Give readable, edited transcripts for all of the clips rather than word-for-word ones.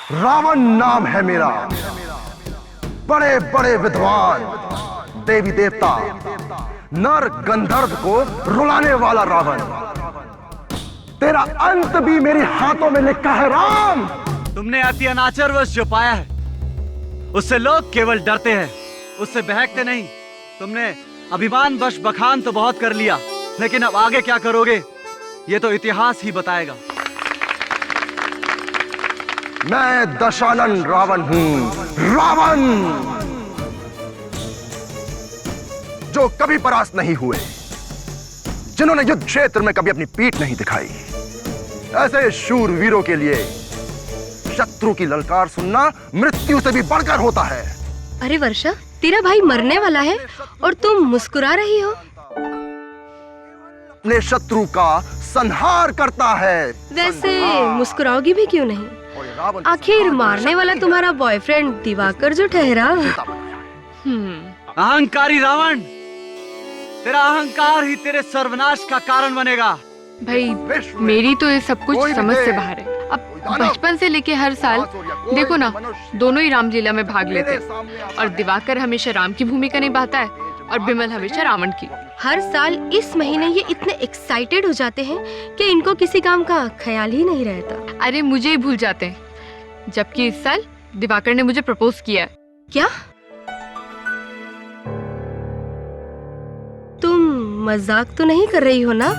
रावण नाम है मेरा। बड़े बड़े विद्वान, देवी देवता, नर गंधर्व को रुलाने वाला रावण। तेरा अंत भी मेरे हाथों में लिखा है राम। तुमने अति अनाचारवश जो पाया है उससे लोग केवल डरते हैं, उससे बहकते नहीं। तुमने अभिमान वश बखान तो बहुत कर लिया, लेकिन अब आगे क्या करोगे ये तो इतिहास ही बताएगा। मैं दशानन रावण हूं, रावण जो कभी परास्त नहीं हुए, जिन्होंने युद्ध क्षेत्र में कभी अपनी पीठ नहीं दिखाई। ऐसे शूरवीरों के लिए शत्रु की ललकार सुनना मृत्यु से भी बढ़कर होता है। अरे वर्षा, तेरा भाई मरने वाला है और तुम मुस्कुरा रही हो। अपने शत्रु का संहार करता है। वैसे मुस्कुराओगी भी क्यों नहीं? आखिर मारने वाला तुम्हारा बॉयफ्रेंड दिवाकर जो ठहरा। अहंकारी रावण, तेरा अहंकार ही तेरे सर्वनाश का कारण बनेगा। भाई मेरी तो ये सब कुछ समझ से बाहर है। अब बचपन से लेके हर साल देखो ना, दोनों ही रामलीला में भाग लेते हैं और दिवाकर हमेशा राम की भूमिका निभाता है और बिमल हमेशा रावण की। हर साल इस महीने ये इतने एक्साइटेड हो जाते हैं कि इनको किसी काम का ख्याल ही नहीं रहता। अरे मुझे ही भूल जाते हैं, जबकि इस साल दिवाकर ने मुझे प्रपोज किया है। क्या तुम मजाक तो नहीं कर रही हो ना?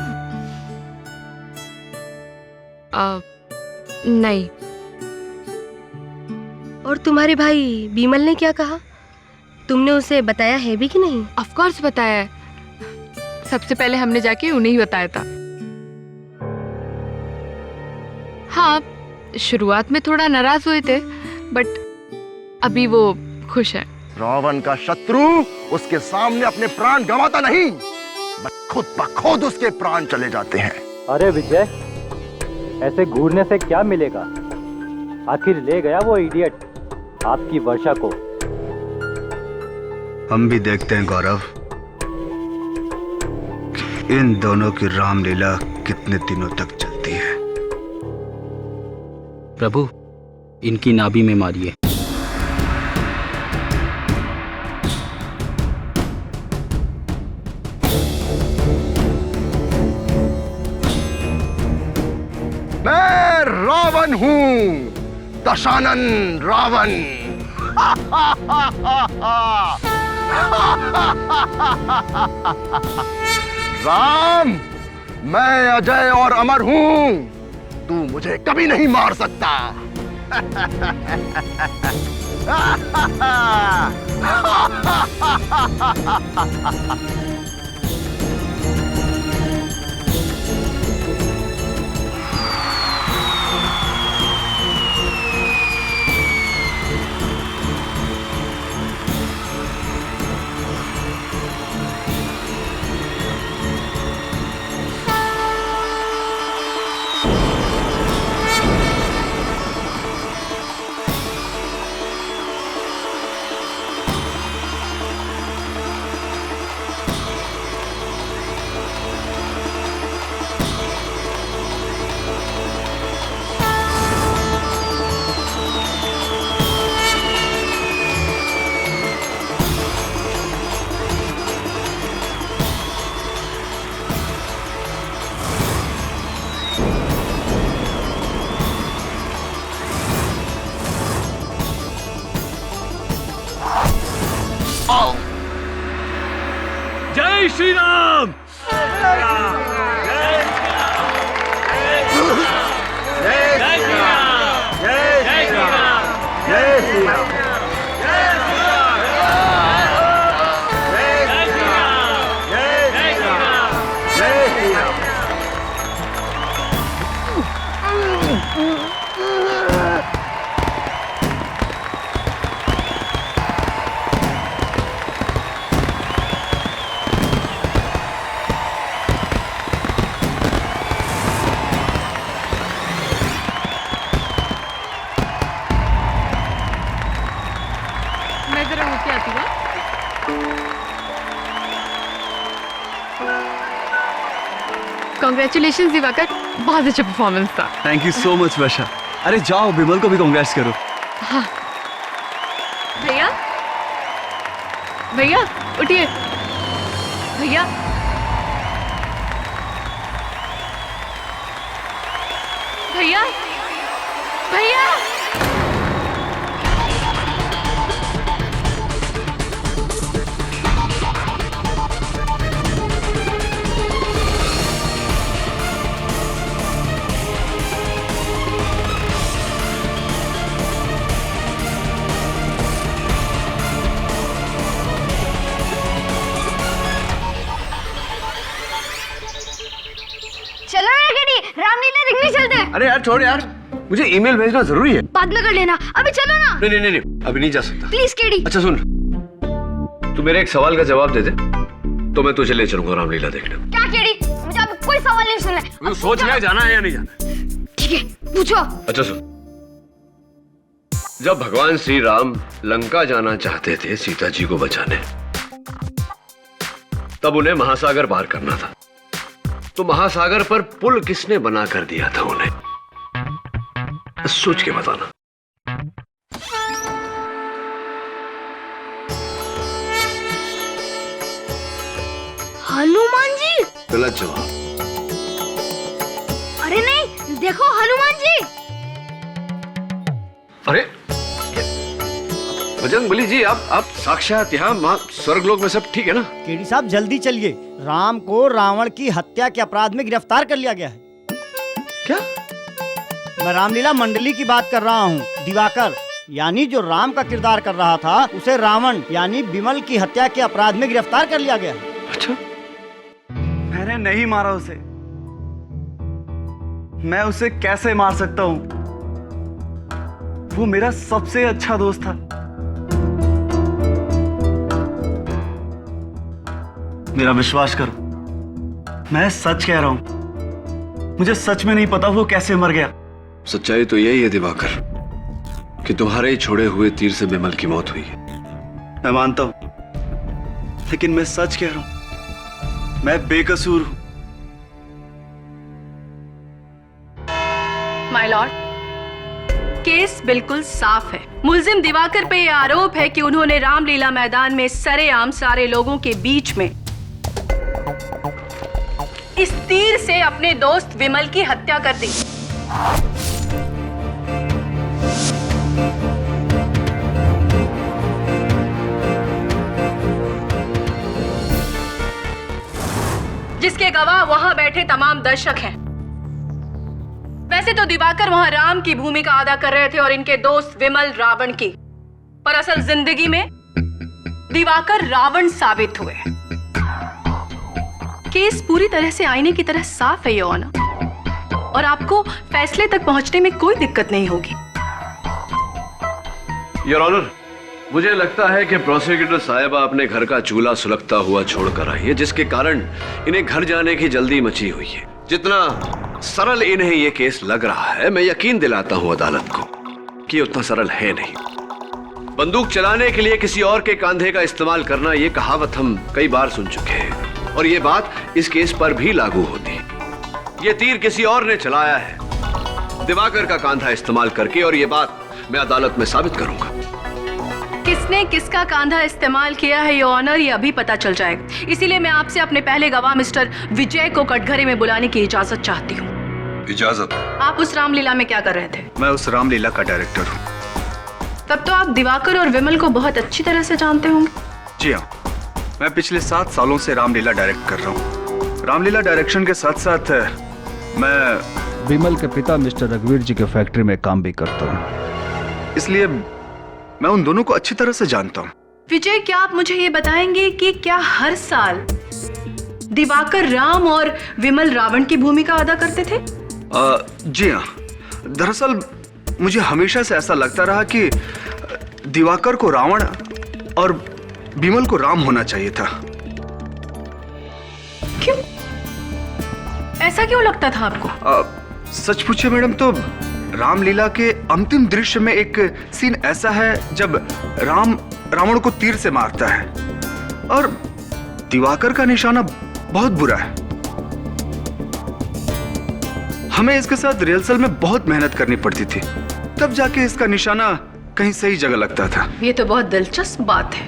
नहीं। और तुम्हारे भाई बीमल ने क्या कहा? तुमने उसे बताया है भी कि नहीं? ऑफ कोर्स बताया है। सबसे पहले हमने जाके उन्हें ही बताया था। हाँ, शुरुआत में थोड़ा नाराज हुए थे, बट अभी वो खुश है। रावण का शत्रु उसके सामने अपने प्राण गंवाता नहीं, खुद ब खुद उसके प्राण चले जाते हैं। अरे विजय, ऐसे घूरने से क्या मिलेगा? आखिर ले गया वो इडियट आपकी वर्षा को। हम भी देखते हैं गौरव, इन दोनों की रामलीला कितने दिनों तक चलती है। प्रभु, इनकी नाभि में मारिए। मैं रावण हूं, दशानन रावण। राम, मैं अजय और अमर हूं, तू मुझे कभी नहीं मार सकता। जय श्री राम। मैं जरा होके आती हूँ। कांग्रेचुलेशंस दिवाकर, बहुत अच्छा परफॉर्मेंस था। थैंक यू सो मच वर्षा। अरे जाओ, विमल को भी कांग्रेस करो। हाँ भैया, भैया उठिए भैया। भैया भैया चलो ना केडी, रामलीला देखने चलते हैं। अरे यार छोड़ यार, मुझे ईमेल भेजना जरूरी है। बाद में कर लेना, अभी चलो ना। नहीं नहीं नहीं, अभी नहीं जा सकता। Please KD. अच्छा सुन, तू मेरे एक सवाल का जवाब दे दे तो मैं तुझे ले चलूंगा रामलीला देखने। क्या केडी? मुझे अब कोई सवाल नहीं सुनना है। तू सोच ले जाना है या नहीं जाना। ठीक है, पूछो। अच्छा सुन, जब भगवान श्री राम लंका जाना चाहते थे सीता जी को बचाने, तब उन्हें महासागर पार करना था, तो महासागर पर पुल किसने बना कर दिया था उन्हें? सोच के बताना। हनुमान जी। गलत जवाब। अरे नहीं, देखो हनुमान जी। अरे बजरंगबली जी, आप साक्षात यहाँ स्वर्गलोक में सब ठीक है ना? केडी साहब जल्दी चलिए, राम को रावण की हत्या के अपराध में गिरफ्तार कर लिया गया है। क्या? मैं रामलीला मंडली की बात कर रहा हूँ। दिवाकर यानी जो राम का किरदार कर रहा था, उसे रावण यानी विमल की हत्या के अपराध में गिरफ्तार कर लिया गया है। अच्छा, मैंने नहीं मारा उसे। मैं उसे कैसे मार सकता हूँ? वो मेरा सबसे अच्छा दोस्त था। मेरा विश्वास करो, मैं सच कह रहा हूं। मुझे सच में नहीं पता वो कैसे मर गया। सच्चाई तो यही है दिवाकर कि तुम्हारे ही छोड़े हुए तीर से विमल की मौत हुई है। मैं मानता हूं, लेकिन मैं सच कह रहा हूं, मैं बेकसूर हूं। माय लॉर्ड, केस बिल्कुल साफ है। मुलजिम दिवाकर पे यह आरोप है कि उन्होंने रामलीला मैदान में सरेआम सारे लोगों के बीच में इस तीर से अपने दोस्त विमल की हत्या कर दी। जिसके गवाह वहां बैठे तमाम दर्शक हैं। वैसे तो दिवाकर वहां राम की भूमिका अदा कर रहे थे और इनके दोस्त विमल रावण की, पर असल जिंदगी में दिवाकर रावण साबित हुए। केस पूरी तरह से आईने की तरह साफ है योर ऑनर, और आपको फैसले तक पहुंचने में कोई दिक्कत नहीं होगी। योर ऑनर, मुझे लगता है कि प्रोसिक्यूटर साहिबा अपने घर का चूल्हा सुलगता हुआ छोड़कर आई है, जिसके कारण इन्हें घर जाने की जल्दी मची हुई है। जितना सरल इन्हें यह केस लग रहा है, मैं यकीन दिलाता हूं अदालत को कि उतना सरल है नहीं। बंदूक चलाने के लिए किसी और के कंधे का इस्तेमाल करना, यह कहावत हम कई बार सुन चुके हैं, और यह बात इस केस पर भी लागू होती है। यह तीर किसी और ने चलाया है, दिवाकर का कंधा इस्तेमाल करके, और यह बात मैं अदालत में साबित करूंगा। किसने किसका कांधा इस्तेमाल किया है योर ऑनर, ये अभी पता चल जाएगा। इसीलिए मैं आपसे अपने पहले गवाह मिस्टर विजय को कटघरे में बुलाने की इजाजत चाहती हूँ। इजाजत? आप उस रामलीला में क्या कर रहे थे? मैं उस रामलीला का डायरेक्टर हूँ। तब तो आप दिवाकर और विमल को बहुत अच्छी तरह से जानते होंगे। जी हाँ, मैं पिछले 7 सालों से रामलीला डायरेक्ट कर रहा हूँ। रामलीला डायरेक्शन के साथ साथ मैं विमल के पिता मिस्टर रघुवीर जी के फैक्ट्री में काम भी करता हूँ, इसलिए मैं उन दोनों को अच्छी तरह से जानता हूँ। विजय, क्या आप मुझे ये बताएंगे कि क्या हर साल दिवाकर राम और विमल रावण की भूमिका अदा करते थे? जी हाँ, दरअसल मुझे हमेशा से ऐसा लगता रहा कि दिवाकर को रावण और विमल को राम होना चाहिए था। क्यों? ऐसा क्यों लगता था आपको? सच पूछे मैडम तो रामलीला के अंतिम दृश्य में एक सीन ऐसा है जब राम रावण को तीर से मारता है और दिवाकर का निशाना बहुत बुरा है। हमें इसके साथ रिहर्सल में बहुत मेहनत करनी पड़ती थी, तब जाके इसका निशाना कहीं सही जगह लगता था। ये तो बहुत दिलचस्प बात है।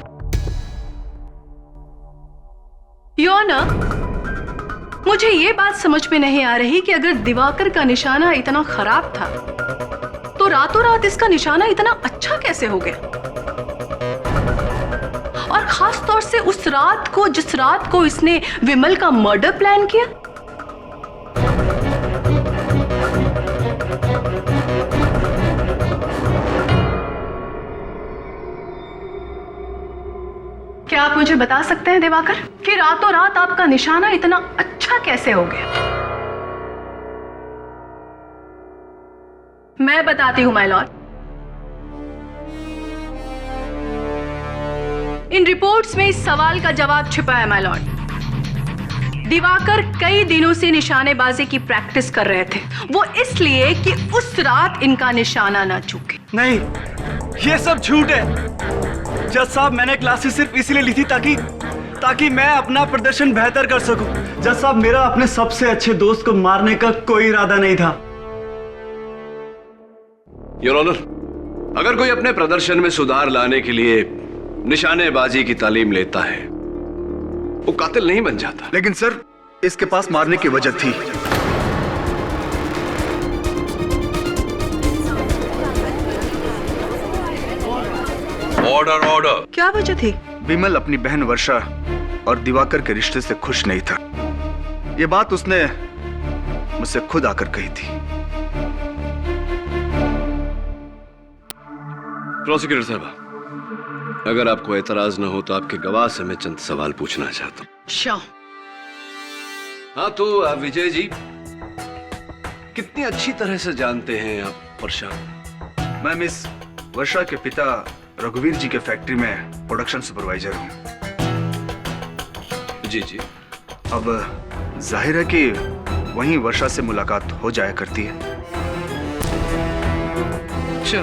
योना, मुझे ये बात समझ में नहीं आ रही कि अगर दिवाकर का निशाना इतना खराब था तो रातों रात इसका निशाना इतना अच्छा कैसे हो गया, और खास तौर से उस रात को, जिस रात को इसने विमल का मर्डर प्लान किया। क्या आप मुझे बता सकते हैं दिवाकर कि रातों रात आपका निशाना इतना अच्छा कैसे हो गया? मैं बताती हूं माय लॉर्ड। इन रिपोर्ट्स में इस सवाल का जवाब छिपा है माय लॉर्ड। दिवाकर कई दिनों से निशानेबाजी की प्रैक्टिस कर रहे थे, वो इसलिए कि उस रात इनका निशाना ना चूके। नहीं, ये सब झूठ है। जज साहब, मैंने क्लासेस सिर्फ इसीलिए ली थी ताकि मैं अपना प्रदर्शन बेहतर कर सकूं। जज साहब, मेरा अपने सबसे अच्छे दोस्त को मारने का कोई इरादा नहीं था। योर ऑनर, अगर कोई अपने प्रदर्शन में सुधार लाने के लिए निशानेबाजी की तालीम लेता है, वो कातिल नहीं बन जाता। लेकिन सर, इसके पास मारने की वजह थी। Order order. क्या वजह थी? विमल अपनी बहन वर्षा और दिवाकर के रिश्ते से खुश नहीं था। ये बात उसने मुझसे खुद आकर कही थी। प्रोसिक्यूटर साहब, अगर आपको एतराज न हो तो आपके गवाह से मैं चंद सवाल पूछना चाहता हूं। श्योर। हाँ, तो विजय जी, कितनी अच्छी तरह से जानते हैं आप वर्षा? मैं मिस वर्षा के पिता रघुवीर जी के फैक्ट्री में प्रोडक्शन सुपरवाइजर हूँ। जी जी। अब जाहिर है कि वहीं वर्षा से मुलाकात हो जाया करती है। अच्छा,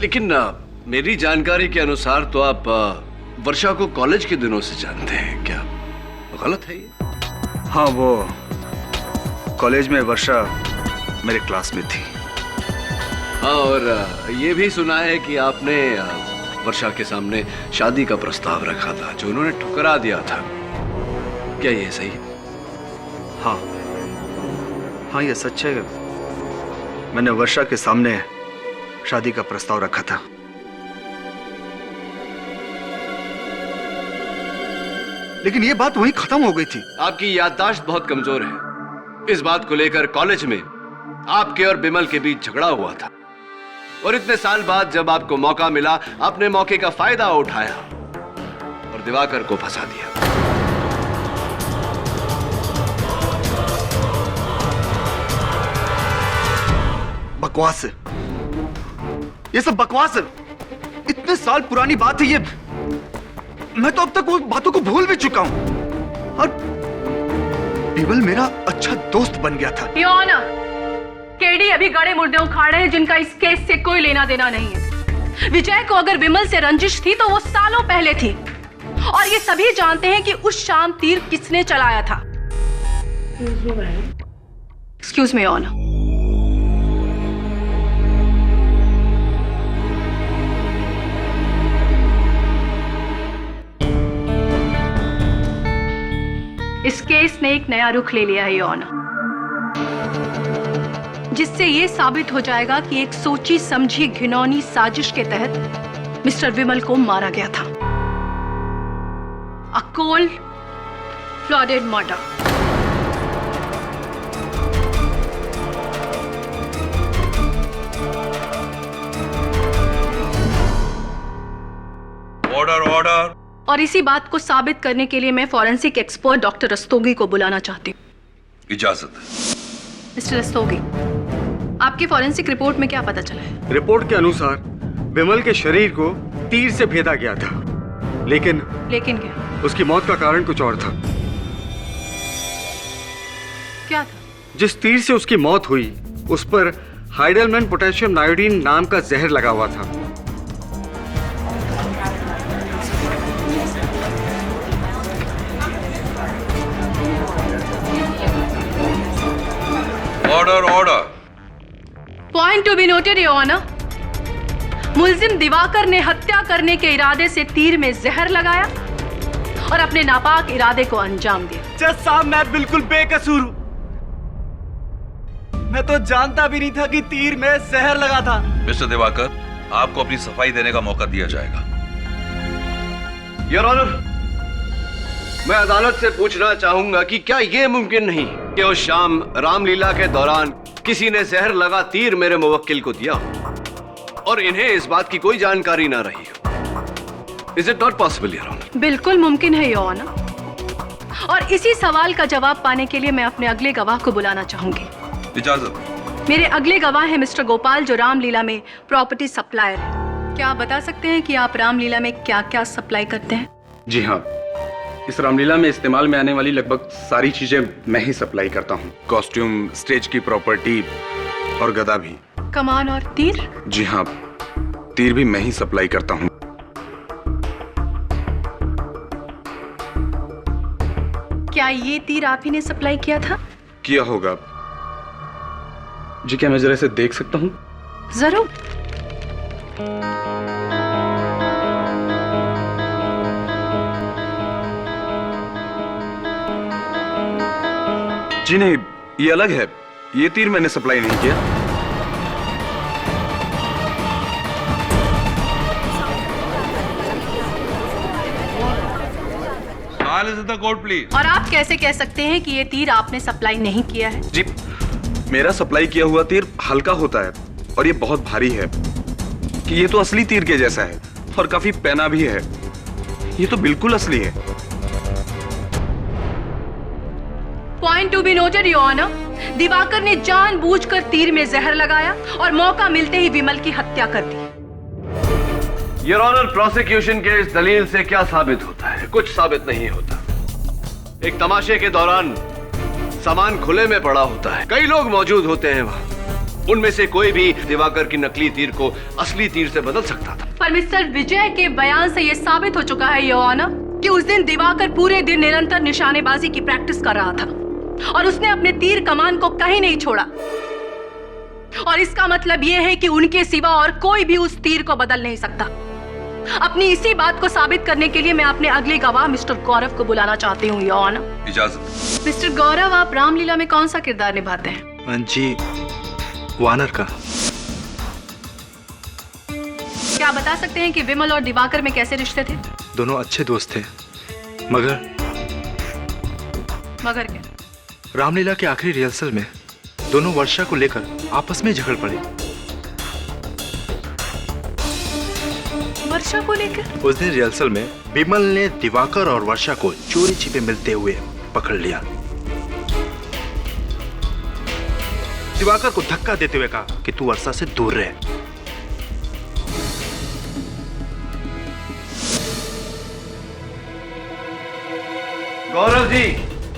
लेकिन मेरी जानकारी के अनुसार तो आप वर्षा को कॉलेज के दिनों से जानते हैं, क्या गलत है ये? हाँ, वो कॉलेज में वर्षा मेरे क्लास में थी। हाँ, और ये भी सुना है कि आपने वर्षा के सामने शादी का प्रस्ताव रखा था, जो उन्होंने ठुकरा दिया था। क्या ये सही है? हाँ हाँ, ये सच है। मैंने वर्षा के सामने शादी का प्रस्ताव रखा था। लेकिन ये बात वहीं खत्म हो गई थी। आपकी याददाश्त बहुत कमजोर है। इस बात को लेकर कॉलेज में आपके और बिमल के बीच झगड़ा हुआ था, और इतने साल बाद जब आपको मौका मिला, आपने मौके का फायदा उठाया और दिवाकर को फंसा दिया। बकवास है, ये सब बकवास है। इतने साल पुरानी बात है ये। मैं तो अब तक वो बातों को भूल भी चुका हूं, और बिमल मेरा अच्छा दोस्त बन गया था। केडी अभी गड़े मुर्दे उखाड़े हैं जिनका इस केस से कोई लेना देना नहीं है। विजय को अगर विमल से रंजिश थी तो वो सालों पहले थी, और ये सभी जानते हैं कि उस शाम तीर किसने चलाया था। Excuse me honour. इस केस ने एक नया रुख ले लिया है योर ऑनर, जिससे यह साबित हो जाएगा कि एक सोची समझी घिनौनी साजिश के तहत मिस्टर विमल को मारा गया था। A cold blooded murder. Order order. और इसी बात को साबित करने के लिए मैं फॉरेंसिक एक्सपर्ट डॉक्टर रस्तोगी को बुलाना चाहती हूँ। इजाजत। मिस्टर रस्तोगी, आपकी फॉरेंसिक रिपोर्ट में क्या पता चला है? रिपोर्ट के अनुसार विमल के शरीर को तीर से भेदा गया था, लेकिन क्या? उसकी मौत का कारण कुछ और था। क्या था? जिस तीर से उसकी मौत हुई उस पर हाइडलमैन पोटेशियम नायोडीन नाम का जहर लगा हुआ था। Point to be noted your honour, मुलजिम दिवाकर ने हत्या करने के इरादे से तीर में जहर लगाया और अपने नापाक इरादे को अंजाम दिया। जज साहब, मैं बिल्कुल बेकसूर हूँ। मैं तो जानता भी नहीं था कि तीर में जहर लगा था। मिस्टर दिवाकर, आपको अपनी सफाई देने का मौका दिया जाएगा। योर ऑनर, मैं अदालत से पूछना चाहूंगा कि क्या यह मुमकिन नहीं कि उस शाम रामलीला के दौरान किसी ने जहर लगा तीर मेरे मुवक्किल को दिया और इन्हें इस बात की कोई जानकारी ना रही हो? Is it not possible your honour? बिल्कुल मुमकिन है योर ऑनर, और इसी सवाल का जवाब पाने के लिए मैं अपने अगले गवाह को बुलाना चाहूंगी। इजाजत। मेरे अगले गवाह हैं मिस्टर गोपाल, जो रामलीला में प्रॉपर्टी सप्लायर है। क्या आप बता सकते हैं कि आप रामलीला में क्या क्या सप्लाई करते हैं? जी हाँ, इस रामलीला में इस्तेमाल में आने वाली लगभग सारी चीजें मैं ही सप्लाई करता हूँ। कॉस्ट्यूम, स्टेज की प्रॉपर्टी और गदा भी। कमान और तीर? जी हाँ, तीर भी मैं ही सप्लाई करता हूँ। क्या ये तीर आप ही ने सप्लाई किया था? किया होगा जी। क्या मैं जरा इसे देख सकता हूँ? जरूर। जी नहीं, ये अलग है। ये तीर मैंने सप्लाई नहीं किया। Court please. और आप कैसे कह सकते हैं कि ये तीर आपने सप्लाई नहीं किया है? जी, मेरा सप्लाई किया हुआ तीर हल्का होता है और ये बहुत भारी है। कि ये तो असली तीर के जैसा है और काफी पैना भी है। ये तो बिल्कुल असली है। Point to be noted your honour, Diwakar ने जानबूझकर तीर में जहर लगाया और मौका मिलते ही विमल की हत्या कर दी। योर ऑनर, प्रोसिक्यूशन के इस दलील से क्या साबित होता है? कुछ साबित नहीं होता। एक तमाशे के दौरान सामान खुले में पड़ा होता है, कई लोग मौजूद होते हैं वहां, उनमें से कोई भी दिवाकर की नकली तीर को असली तीर से बदल सकता था। पर मिस्टर विजय के बयान से यह साबित हो चुका है योर ऑनर कि उस दिन दिवाकर पूरे दिन निरंतर निशानेबाजी की प्रैक्टिस कर रहा था और उसने अपने तीर कमान को कहीं नहीं छोड़ा। और इसका मतलब यह है कि उनके सिवा और कोई भी उस तीर को बदल नहीं सकता। अपनी इसी बात को साबित करने के लिए मैं अपने अगले गवाह मिस्टर गौरव को बुलाना चाहती हूँ योर ऑनर। इजाजत। मिस्टर गौरव, आप रामलीला में कौन सा किरदार निभाते हैं? जी, वानर का। क्या आप बता सकते हैं कि विमल और दिवाकर में कैसे रिश्ते थे? दोनों अच्छे दोस्त थे, मगर क्या? रामलीला के आखिरी रिहर्सल में दोनों वर्षा को लेकर आपस में झगड़ पड़े। वर्षा को लेकर? उस दिन रिहर्सल में विमल ने दिवाकर और वर्षा को चोरी छिपे मिलते हुए पकड़ लिया। दिवाकर को धक्का देते हुए कहा कि तू वर्षा से दूर रहे। गौरव जी,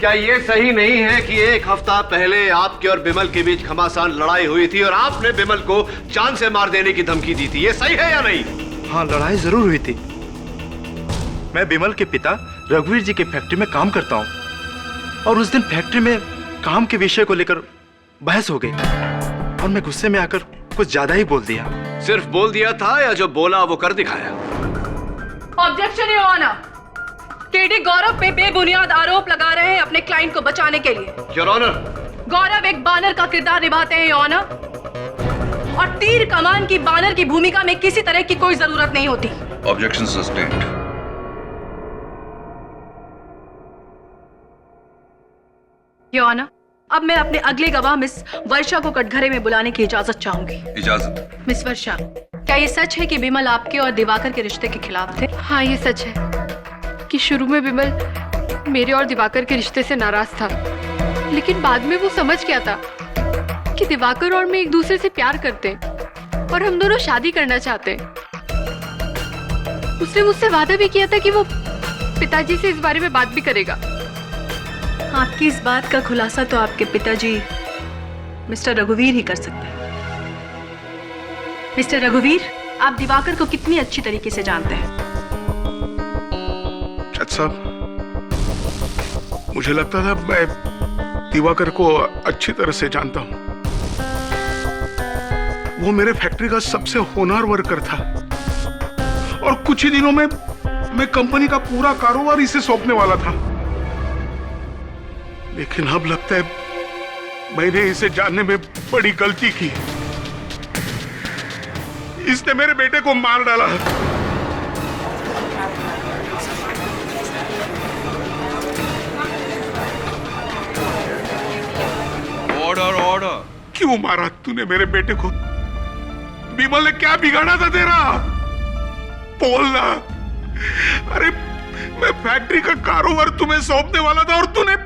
क्या ये सही नहीं है कि एक हफ्ता पहले आपके और बिमल के बीच घमासान लड़ाई हुई थी और आपने बिमल को जान से मार देने की धमकी दी थी? ये सही है या नहीं? हाँ, लड़ाई जरूर हुई थी। मैं बिमल के पिता रघुवीर जी के फैक्ट्री में काम करता हूँ और उस दिन फैक्ट्री में काम के विषय को लेकर बहस हो गई और मैं गुस्से में आकर कुछ ज्यादा ही बोल दिया। सिर्फ बोल दिया था या जो बोला वो कर दिखाया? ऑब्जेक्शन योर ऑनर, केडी गौरव पे बेबुनियाद आरोप लगा रहे हैं अपने क्लाइंट को बचाने के लिए। योर ऑनर, गौरव एक बानर का किरदार निभाते हैं योर ऑनर, और तीर कमान की बानर की भूमिका में किसी तरह की कोई जरूरत नहीं होती। Objection sustained. योर ऑनर, अब मैं अपने अगले गवाह मिस वर्षा को कटघरे में बुलाने की इजाजत चाहूंगी। इजाजत। मिस वर्षा, क्या ये सच है कि विमल आपके और दिवाकर के रिश्ते के खिलाफ थे? हाँ, ये सच है कि शुरू में विमल मेरे और दिवाकर के रिश्ते से नाराज था, लेकिन बाद में वो समझ गया था कि दिवाकर और मैं एक दूसरे से प्यार करते और हम दोनों शादी करना चाहते। उसने मुझसे वादा भी किया था कि वो पिताजी से इस बारे में बात भी करेगा। आपकी इस बात का खुलासा तो आपके पिताजी मिस्टर रघुवीर ही कर सकते हैं। मिस्टर रघुवीर, आप दिवाकर को कितनी अच्छी तरीके से जानते हैं? जज साहब, मुझे लगता था मैं दिवाकर को अच्छी तरह से जानता हूं। वो मेरे फैक्ट्री का सबसे होनहार वर्कर था और कुछ ही दिनों में मैं कंपनी का पूरा कारोबार इसे सौंपने वाला था। लेकिन अब लगता है मैंने इसे जानने में बड़ी गलती की। इसने मेरे बेटे को मार डाला। Order order. क्यों मारा तूने मेरे बेटे को? विमल ने क्या बिगाड़ा था तेरा? बोलना। अरे मैं फैक्ट्री का कारोबार तुम्हें सौंपने वाला था और तूने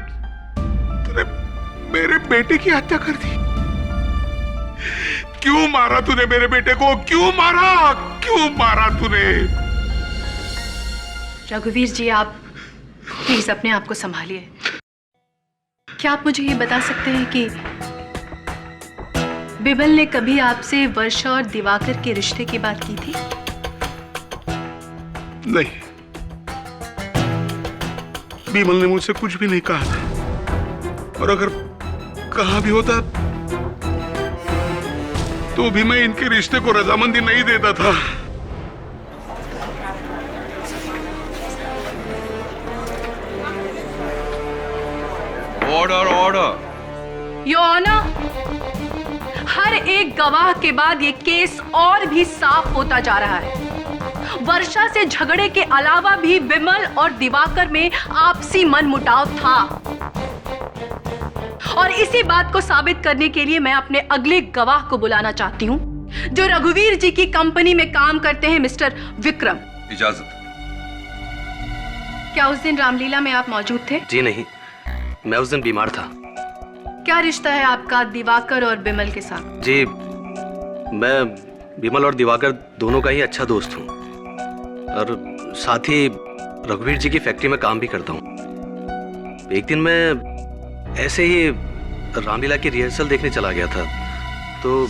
मेरे बेटे की हत्या कर दी। क्यों मारा तूने मेरे बेटे को? क्यों मारा? क्यों मारा तूने? रघुवीर जी, आप प्लीज अपने आप को संभालिए। क्या आप मुझे ये बता सकते हैं कि बिमल ने कभी आपसे वर्षा और दिवाकर के रिश्ते की बात की थी? नहीं, बिमल ने मुझसे कुछ भी नहीं कहा था और अगर कहा भी होता तो भी मैं इनके रिश्ते को रजामंदी नहीं देता था। Order order. योर ऑनर, हर एक गवाह के बाद ये केस और भी साफ होता जा रहा है। वर्षा से झगड़े के अलावा भी विमल और दिवाकर में आपसी मनमुटाव था और इसी बात को साबित करने के लिए मैं अपने अगले गवाह को बुलाना चाहती हूँ, जो रघुवीर जी की कंपनी में काम करते हैं, मिस्टर विक्रम। इजाजत। क्या उस दिन रामलीला में आप मौजूद थे? जी नहीं, मैं उस दिन बीमार था। क्या रिश्ता है आपका दिवाकर और बिमल के साथ? जी, मैं बिमल और दिवाकर दोनों का ही अच्छा दोस्त हूँ और साथ ही रघुवीर जी की फैक्ट्री में काम भी करता हूँ। एक दिन मैं ऐसे ही रामलीला की रिहर्सल देखने चला गया था तो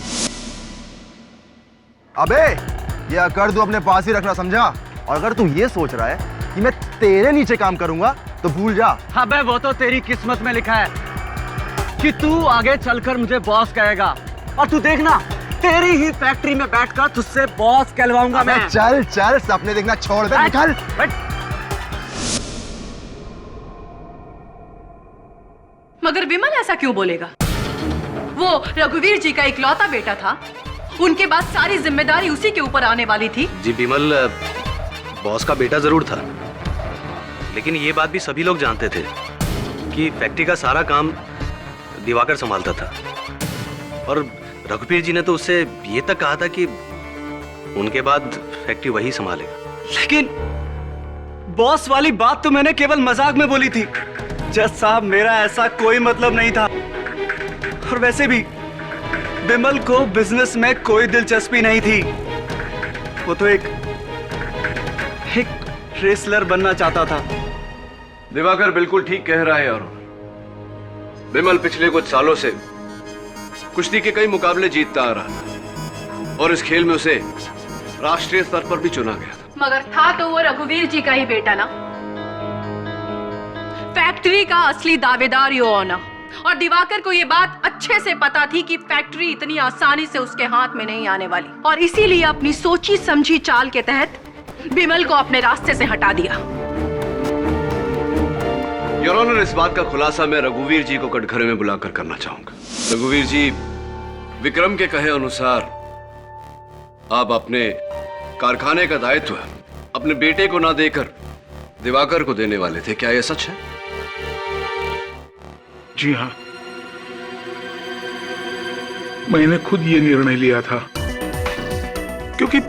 अबे ये अकड़ तू अपने पास ही रखना, समझा? और अगर तू ये सोच रहा है कि मैं तेरे नीचे काम करूंगा तो भूल जा। अबे वो तो तेरी किस्मत में लिखा है कि तू आगे चलकर मुझे बॉस कहेगा और तू देखना तेरी ही फैक्ट्री में बैठकर तुझसे बॉस कहलवाऊंगा मैं। चल चल, सपने देखना छोड़ दे, निकल। मगर विमल ऐसा क्यों बोलेगा? वो रघुवीर जी का इकलौता बेटा था, उनके बाद सारी जिम्मेदारी उसी के ऊपर आने वाली थी। जी, बिमल बॉस का बेटा जरूर था, लेकिन ये बात भी सभी लोग जानते थे कि फैक्ट्री का सारा काम दिवाकर संभालता था और रघुवीर जी ने तो उससे ये तक कहा था कि उनके बाद फैक्ट्री वही संभालेगा। लेकिन बॉस वाली बात तो मैंने केवल मजाक में बोली थी। जज साहब, मेरा ऐसा कोई मतलब नहीं था और वैसे भी बिमल को बिजनेस में कोई दिलचस्पी नहीं थी। वो तो एक रेसलर बनना चाहता था। दिवाकर बिल्कुल ठीक कह रहा है। और बिमल पिछले कुछ सालों से कुश्ती के कई मुकाबले जीतता आ रहा था और इस खेल में उसे राष्ट्रीय स्तर पर भी चुना गया था। मगर था तो वो रघुवीर जी का ही बेटा ना। फैक्ट्री का असली दावेदार यो ऑनर, और दिवाकर को ये बात अच्छे से पता थी कि फैक्ट्री इतनी आसानी से उसके हाथ में नहीं आने वाली और इसीलिए अपनी सोची समझी चाल के तहत बिमल को अपने रास्ते से हटा दिया। योर ऑनर, इस बात का खुलासा मैं रघुवीर जी को कटघरे में बुलाकर करना चाहूंगा। रघुवीर जी, विक्रम के कहे अनुसार आप अपने कारखाने का दायित्व अपने बेटे को ना देकर दिवाकर को देने वाले थे, क्या यह सच है? जी हाँ, मैंने खुद ये निर्णय लिया था क्योंकि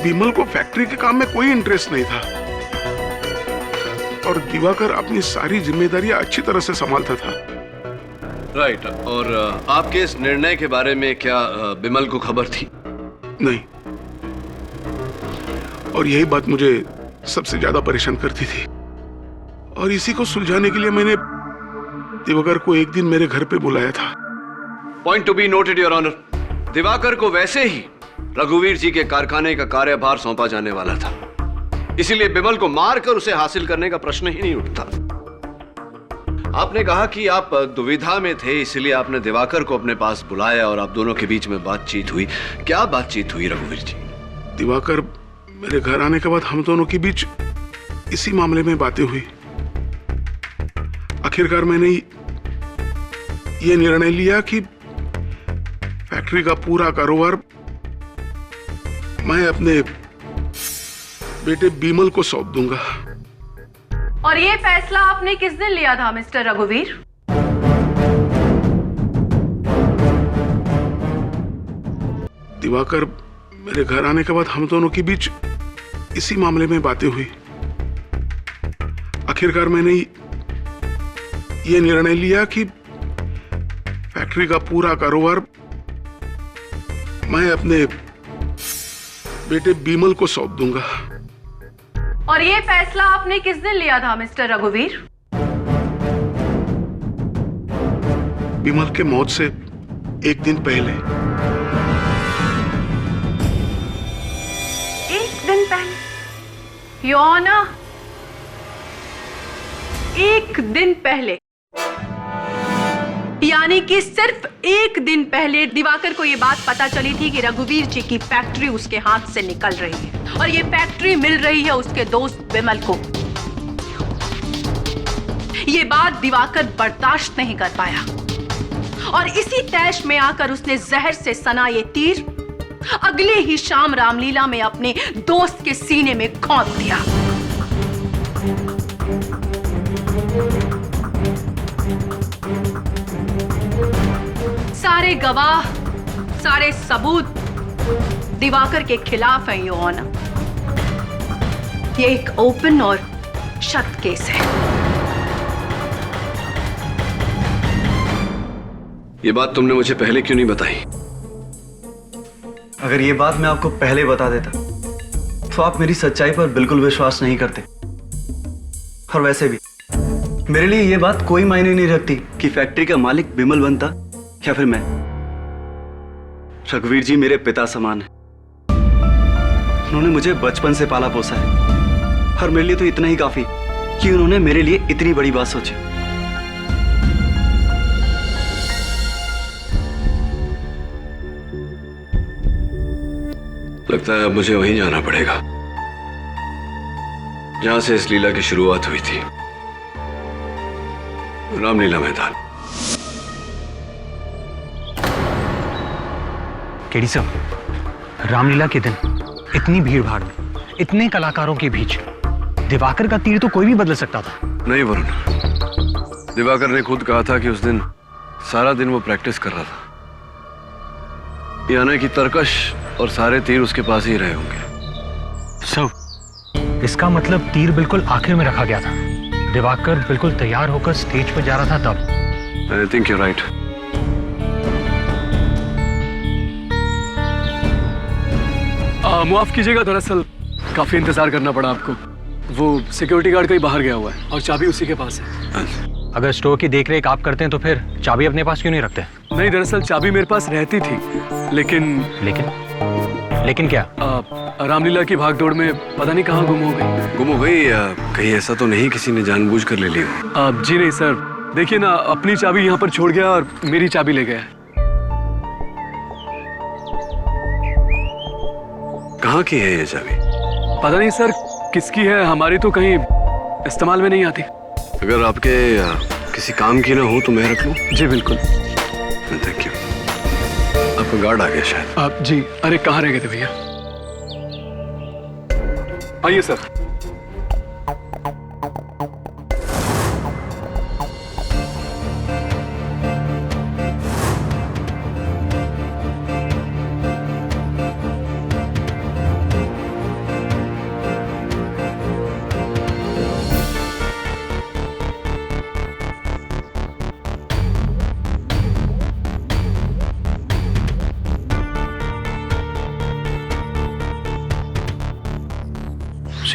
बिमल को फैक्ट्री के काम में कोई इंटरेस्ट नहीं था और दिवाकर अपनी सारी जिम्मेदारियां अच्छी तरह से संभालता था। राइट। और आपके इस निर्णय के बारे में क्या बिमल को खबर थी? नहीं, और यही बात मुझे सबसे ज्यादा परेशान करती थी और इसी को सुलझाने के लिए मैंने दिवाकर को एक दिन मेरे घर पे बुलाया था। Point to be noted your honour, Diwakar को वैसे ही रघुवीर जी के कारखाने का कार्यभार सौंपा जाने वाला था, इसीलिए बिमल को मारकर उसे हासिल करने का प्रश्न ही नहीं उठता। आपने कहा कि आप दुविधा में थे, इसलिए आपने दिवाकर को अपने पास बुलाया और आप दोनों के बीच में बातचीत हुई। क्या बातचीत हुई रघुवीर जी? दिवाकर मेरे घर आने के बाद हम दोनों के बीच इसी मामले में बातें हुई। आखिरकार मैंने ये निर्णय लिया कि फैक्ट्री का पूरा कारोबार मैं अपने बेटे बिमल को सौंप दूंगा। और ये फैसला आपने किस दिन लिया था मिस्टर रघुवीर? दिवाकर मेरे घर आने के बाद हम दोनों के बीच इसी मामले में बातें हुई। आखिरकार मैंने ये निर्णय लिया कि फैक्ट्री का पूरा कारोबार मैं अपने बेटे बिमल को सौंप दूंगा। और ये फैसला आपने किस दिन लिया था मिस्टर रघुवीर? बिमल के मौत से एक दिन पहले। एक दिन पहले? योर ऑनर, एक दिन पहले, यानी कि सिर्फ एक दिन पहले दिवाकर को यह बात पता चली थी कि रघुवीर जी की फैक्ट्री उसके हाथ से निकल रही है और ये फैक्ट्री मिल रही है उसके दोस्त विमल को। ये बात दिवाकर बर्दाश्त नहीं कर पाया और इसी तैश में आकर उसने जहर से सना ये तीर अगले ही शाम रामलीला में अपने दोस्त के सीने में घोंप दिया। सारे गवाह, सारे सबूत दिवाकर के खिलाफ है योर ऑनर। ये एक ओपन और शत केस है। ये बात तुमने मुझे पहले क्यों नहीं बताई? अगर ये बात मैं आपको पहले बता देता तो आप मेरी सच्चाई पर बिल्कुल विश्वास नहीं करते। और वैसे भी मेरे लिए ये बात कोई मायने नहीं रखती कि फैक्ट्री का मालिक बिमल बनता या फिर मैं। रघुवीर जी मेरे पिता समान है। उन्होंने मुझे बचपन से पाला पोसा है और मेरे लिए तो इतना ही काफी कि उन्होंने मेरे लिए इतनी बड़ी बात सोची। लगता है अब मुझे वहीं जाना पड़ेगा जहां से इस लीला की शुरुआत हुई थी, रामलीला मैदान। केडी सर, रामलीला के दिन इतनी भीड़ भाड़ में, इतने कलाकारों के बीच दिवाकर का तीर तो कोई भी बदल सकता था। नहीं वरुण, दिवाकर ने खुद कहा था कि उस दिन सारा दिन वो प्रैक्टिस कर रहा था, यानी कि तरकश और सारे तीर उसके पास ही रहे होंगे। सर, इसका मतलब तीर बिल्कुल आखिर में रखा गया था। दिवाकर बिल्कुल तैयार होकर स्टेज पर जा रहा था तब। I think you right. माफ कीजिएगा, दरअसल काफी इंतजार करना पड़ा आपको। वो सिक्योरिटी गार्ड कहीं बाहर गया हुआ है और चाबी उसी के पास है। अगर स्टोर की देखरेख आप करते हैं तो फिर चाबी अपने पास क्यों नहीं रखते? नहीं, दरअसल चाबी मेरे पास रहती थी, लेकिन क्या? रामलीला की भागदौड़ में पता नहीं कहाँ गुम हो गई। गुम हो गई? कहीं ऐसा तो नहीं किसी ने जानबूझकर ले ली हो? जी नहीं सर, देखिए ना, अपनी चाबी यहाँ पर छोड़ गया और मेरी चाबी ले गया। कहाँ की है ये चाबी? पता नहीं सर किसकी है, हमारी तो कहीं इस्तेमाल में नहीं आती। अगर आपके किसी काम की ना हो तो मैं रख लूं? जी बिल्कुल। Thank you. आपका गार्ड आ गया शायद। आप जी, अरे कहाँ रह गए थे भैया? आइए सर।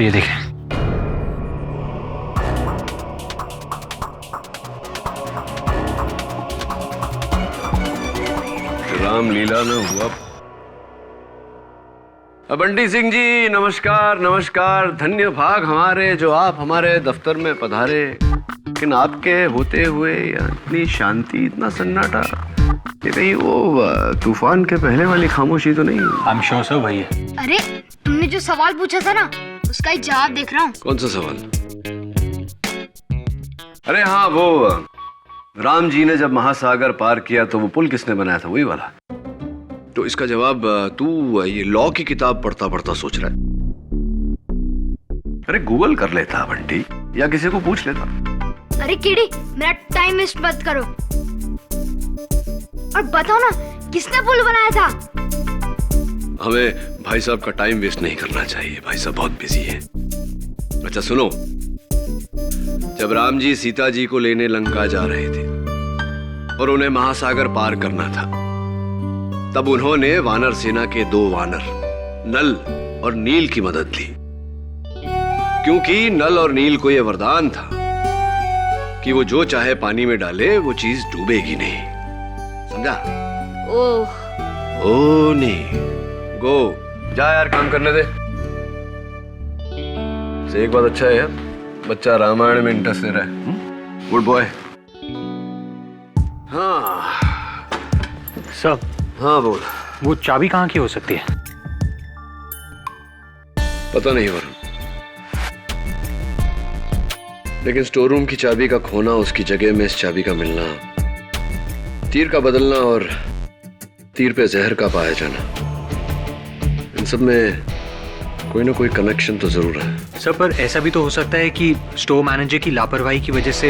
ये देखें। रामलीला में हुआ। बंटी सिंह जी नमस्कार। नमस्कार, धन्य भाग हमारे जो आप हमारे दफ्तर में पधारे। लेकिन आपके होते हुए इतनी शांति, इतना सन्नाटा, ये कहीं वो तूफान के पहले वाली खामोशी तो नहीं? आई एम श्योर सर भैया। अरे तुमने जो सवाल पूछा था ना, उसका ही जवाब देख रहा हूँ। कौन सा सवाल? अरे हाँ, वो राम जी ने जब महासागर पार किया तो वो पुल किसने बनाया था, वही वाला? तो इसका जवाब तू ये लॉ की किताब पढ़ता पढ़ता सोच रहा है? अरे गूगल कर लेता बंटी, या किसी को पूछ लेता। अरे कीड़ी, मेरा टाइम वेस्ट मत करो और बताओ ना, किसने पुल बनाया था? हमें भाई साहब का टाइम वेस्ट नहीं करना चाहिए, भाई साहब बहुत बिजी है। अच्छा सुनो, जब राम जी सीता जी को लेने लंका जा रहे थे और उन्हें महासागर पार करना था, तब उन्होंने वानर सेना के 2 वानर नल और नील की मदद ली, क्योंकि नल और नील को यह वरदान था कि वो जो चाहे पानी में डाले वो चीज डूबेगी नहीं। समझा? ओ नहीं, गो जा यार, काम करने दे। से एक बात अच्छा है यार, बच्चा रामायण में इंटरेस्टेड है। Good boy. हाँ सर। हाँ बोल। वो चाबी कहाँ की हो सकती है? पता नहीं वरुण, लेकिन स्टोर रूम की चाबी का खोना, उसकी जगह में इस चाबी का मिलना, तीर का बदलना और तीर पे जहर का पाया जाना, इन सब में कोई ना कोई कनेक्शन तो जरूर है। सर पर ऐसा भी तो हो सकता है कि स्टोर मैनेजर की लापरवाही की वजह से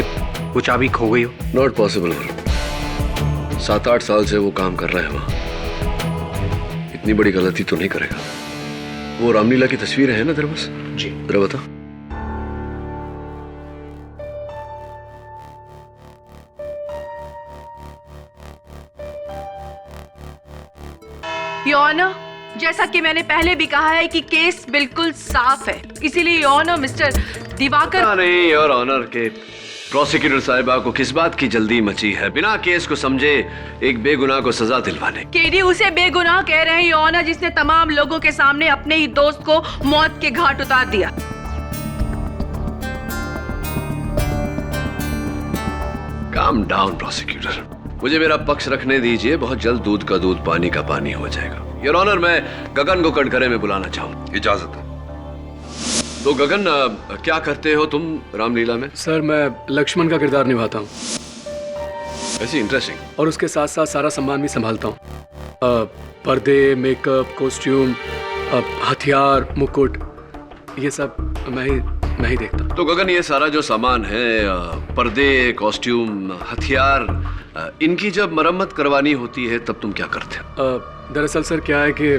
वो चाबी खो गई हो। नॉट पॉसिबल वरुण, 7-8 साल से वो काम कर रहा है वहां, इतनी बड़ी गलती तो नहीं करेगा। वो रामलीला की तस्वीर है ना तेरे पास? जी। जरा बता। योर ऑनर, जैसा कि मैंने पहले भी कहा है कि केस बिल्कुल साफ है, इसीलिए योर ऑनर मिस्टर दिवाकर। नहीं योर ऑनर, के प्रोसिक्यूटर साहिबा को किस बात की जल्दी मची है बिना केस को समझे एक बेगुनाह को सजा दिलवाने? केडी उसे बेगुनाह कह रहे हैं योर ऑनर, जिसने तमाम लोगों के सामने अपने ही दोस्त को मौत के घाट उतार दिया। काम डाउन प्रोसिक्यूटर, मुझे मेरा पक्ष रखने दीजिए, बहुत जल्द दूध का दूध पानी का पानी हो जाएगा। योर ऑनर, मैं गगन को कटघरे में बुलाना चाहूँ। इजाजत है। तो गगन, क्या करते हो तुम रामलीला में? सर मैं लक्ष्मण का किरदार निभाता हूँ। ऐसी इंटरेस्टिंग। और उसके साथ साथ सारा सामान भी संभालता हूँ, पर्दे, मेकअप, कॉस्ट्यूम, हथियार, मुकुट, ये सब मैं ही देखता हूँ। तो गगन, ये सारा जो सामान है, पर्दे, कॉस्ट्यूम, हथियार, इनकी जब मरम्मत करवानी होती है तब तुम क्या करते हो? दरअसल सर क्या है कि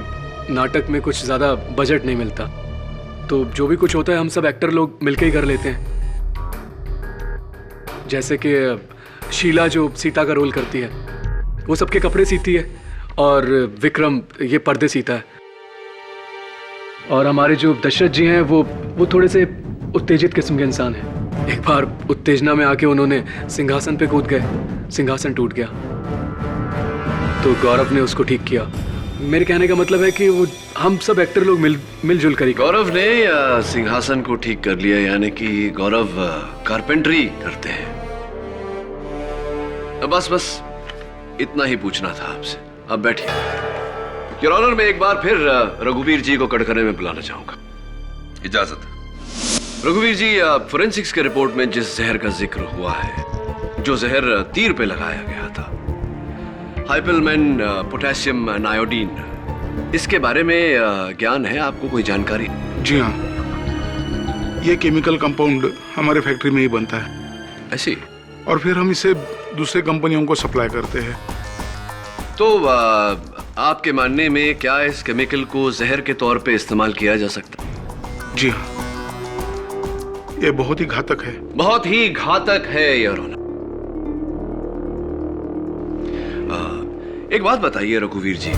नाटक में कुछ ज़्यादा बजट नहीं मिलता, तो जो भी कुछ होता है हम सब एक्टर लोग मिलके ही कर लेते हैं। जैसे कि शीला जो सीता का रोल करती है, वो सबके कपड़े सीती है, और विक्रम ये पर्दे सीता है, और हमारे जो दशरथ जी हैं वो थोड़े से उत्तेजित किस्म के इंसान हैं। एक बार उत्तेजना में आके उन्होंने सिंहासन पे कूद गए, सिंहासन टूट गया, तो गौरव ने उसको ठीक किया। मेरे कहने का मतलब है कि वो हम सब एक्टर लोग मिलजुल कर ही। गौरव ने सिंहासन को ठीक कर लिया, यानी कि गौरव कारपेंटरी करते हैं। बस इतना ही पूछना था आपसे, अब बैठिए। योर ऑनर, मैं एक बार फिर रघुवीर जी को कटघरे में बुलाना चाहूंगा। इजाजत। रघुवीर जी, फोरेंसिक्स के रिपोर्ट में जिस जहर का जिक्र हुआ है, जो जहर तीर पे लगाया गया था, हाइपलमैन पोटेशियम नायोडीन, इसके बारे में ज्ञान है आपको? कोई जानकारी? जी हाँ, ये केमिकल कंपाउंड हमारे फैक्ट्री में ही बनता है। ऐसी? और फिर हम इसे दूसरे कंपनियों को सप्लाई करते हैं। तो आपके मानने में क्या इस केमिकल को जहर के तौर पे इस्तेमाल किया जा सकता है? जी हाँ, ये बहुत ही घातक है। बहुत ही घातक है योर ऑनर। एक बात बताइए रघुवीर जी,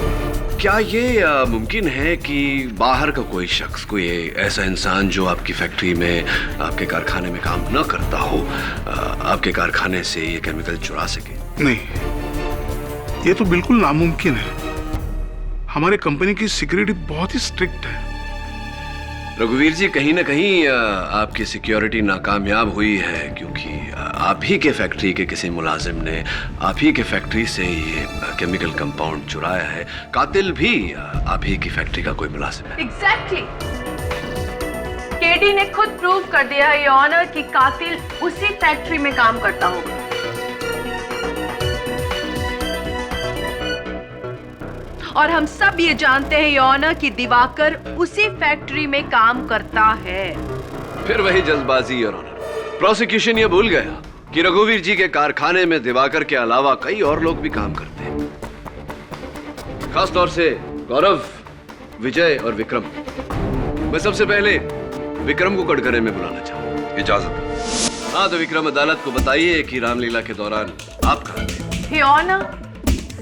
क्या ये मुमकिन है कि बाहर का कोई शख्स, कोई ऐसा इंसान जो आपकी फैक्ट्री में, आपके कारखाने में काम न करता हो, आपके कारखाने से ये केमिकल चुरा सके? नहीं, ये तो बिल्कुल नामुमकिन है। हमारे कंपनी की सिक्योरिटी बहुत ही स्ट्रिक्ट है। रघुवीर जी, कहीं ना कहीं आपकी सिक्योरिटी नाकामयाब हुई है, क्योंकि आप ही के फैक्ट्री के किसी मुलाजिम ने आप ही के फैक्ट्री से ये केमिकल कंपाउंड चुराया है। कातिल भी आप ही की फैक्ट्री का कोई मुलाजिम है। एग्जैक्टली। केडी ने खुद प्रूव कर दिया है योर ऑनर कि कातिल उसी फैक्ट्री में काम करता होगा। और हम सब ये जानते हैं योर ऑनर कि दिवाकर उसी फैक्ट्री में काम करता है। फिर वही जल्दबाजी योर ऑनर। प्रोसिक्यूशन ये भूल गया कि रघुवीर जी के कारखाने में दिवाकर के अलावा कई और लोग भी काम करते हैं, खासतौर से गौरव, विजय और विक्रम। मैं सबसे पहले विक्रम को कटघरे में बुलाना चाहूंगा। इजाजत। हाँ तो विक्रम, अदालत को बताइए कि रामलीला के दौरान आप कहाँ थे? योर ऑनर,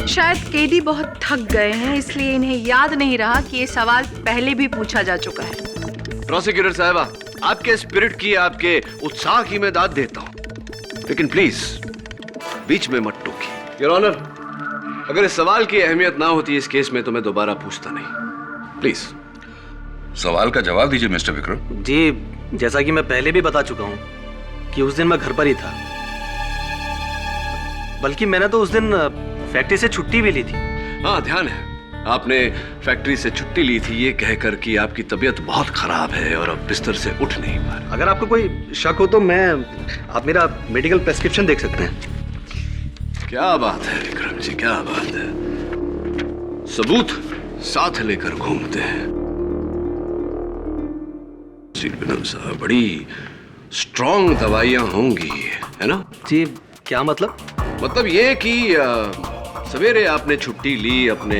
शायद केडी बहुत थक गए हैं, इसलिए इन्हें याद नहीं रहा कि ये सवाल पहले भी पूछा जा चुका है। प्रोसिक्यूटर साहबा, आपके स्पिरिट की, आपके उत्साह की मैं दाद देता हूं, लेकिन प्लीज बीच में मत टोकिए। योर ऑनर, अगर इस सवाल की अहमियत ना होती इस केस में तो मैं दोबारा पूछता नहीं। प्लीज सवाल का जवाब दीजिए मिस्टर विक्रम। जी, जैसा कि मैं पहले भी बता चुका हूं कि उस दिन मैं घर पर ही था, बल्कि मैंने तो उस दिन फैक्ट्री से छुट्टी भी ली थी। हाँ, ध्यान है, आपने फैक्ट्री से छुट्टी ली थी ये कहकर कि आपकी तबीयत बहुत खराब है और अब बिस्तर से उठ नहीं पा रहे। अगर आपको कोई शक हो तो आप मेरा मेडिकल प्रेस्क्रिप्शन देख सकते हैं। क्या बात है विक्रम जी, क्या बात है। सबूत साथ लेकर घूमते हैं। साहब, बड़ी स्ट्रॉन्ग दवाइयां होंगी, है ना? जी, क्या मतलब? मतलब ये कि सवेरे आपने छुट्टी ली अपने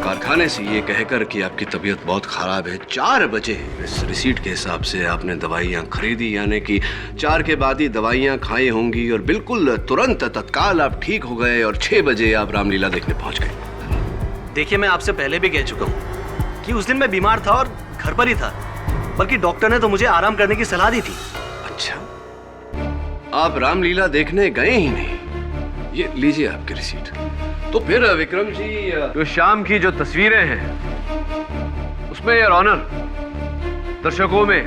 कारखाने से ये कहकर कि आपकी तबीयत बहुत खराब है। 4 बजे इस रिसीट के हिसाब से आपने दवाइयाँ खरीदी, यानी कि 4 के बाद ही दवाइयाँ खाई होंगी और बिल्कुल तुरंत तत्काल आप ठीक हो गए और 6 बजे आप रामलीला देखने पहुंच गए। देखिए, मैं आपसे पहले भी कह चुका हूँ कि उस दिन मैं बीमार था और घर पर ही था, बल्कि डॉक्टर ने तो मुझे आराम करने की सलाह दी थी। अच्छा, आप रामलीला देखने गए ही नहीं? ये लीजिए आपकी रिसीट। तो फिर विक्रम जी, जो शाम की जो तस्वीरें हैं उसमें योर ऑनर, दर्शकों में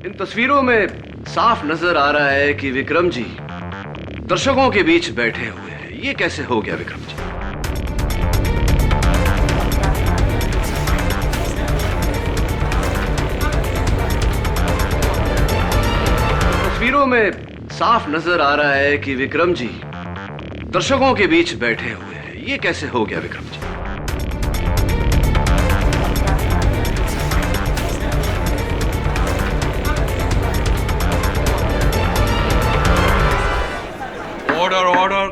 इन तस्वीरों में साफ नजर आ रहा है कि विक्रम जी दर्शकों के बीच बैठे हुए हैं। ये कैसे हो गया विक्रम जी? तस्वीरों में साफ नजर आ रहा है कि विक्रम जी दर्शकों के बीच बैठे हुए हैं। ये कैसे हो गया Vikram ji? Order order,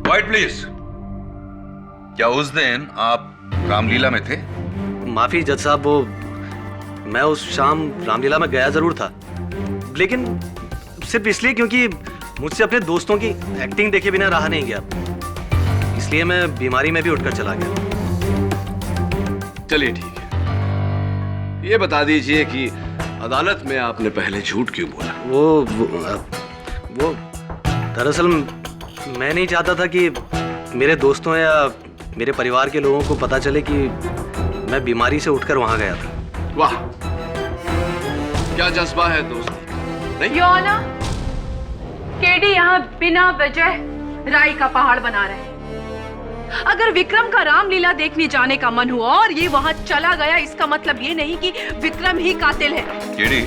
quiet please. क्या उस दिन आप रामलीला में थे? माफी जज साहब, वो मैं उस शाम रामलीला में गया जरूर था, लेकिन सिर्फ इसलिए क्योंकि मुझसे अपने दोस्तों की एक्टिंग देखे बिना रहा नहीं गया, इसलिए मैं बीमारी में भी उठकर चला गया। चलिए ठीक है, ये बता दीजिए कि अदालत में आपने पहले झूठ क्यों बोला? वो दरअसल मैं नहीं चाहता था कि मेरे दोस्तों या मेरे परिवार के लोगों को पता चले कि मैं बीमारी से उठकर वहां गया था। वाह, क्या जज्बा है दोस्त। योर ऑनर, केडी यहाँ बिना वजह राई का पहाड़ बना रहे हैं। अगर विक्रम का रामलीला देखने जाने का मन हुआ और ये वहाँ चला गया, इसका मतलब ये नहीं कि विक्रम ही कातिल है। केडी,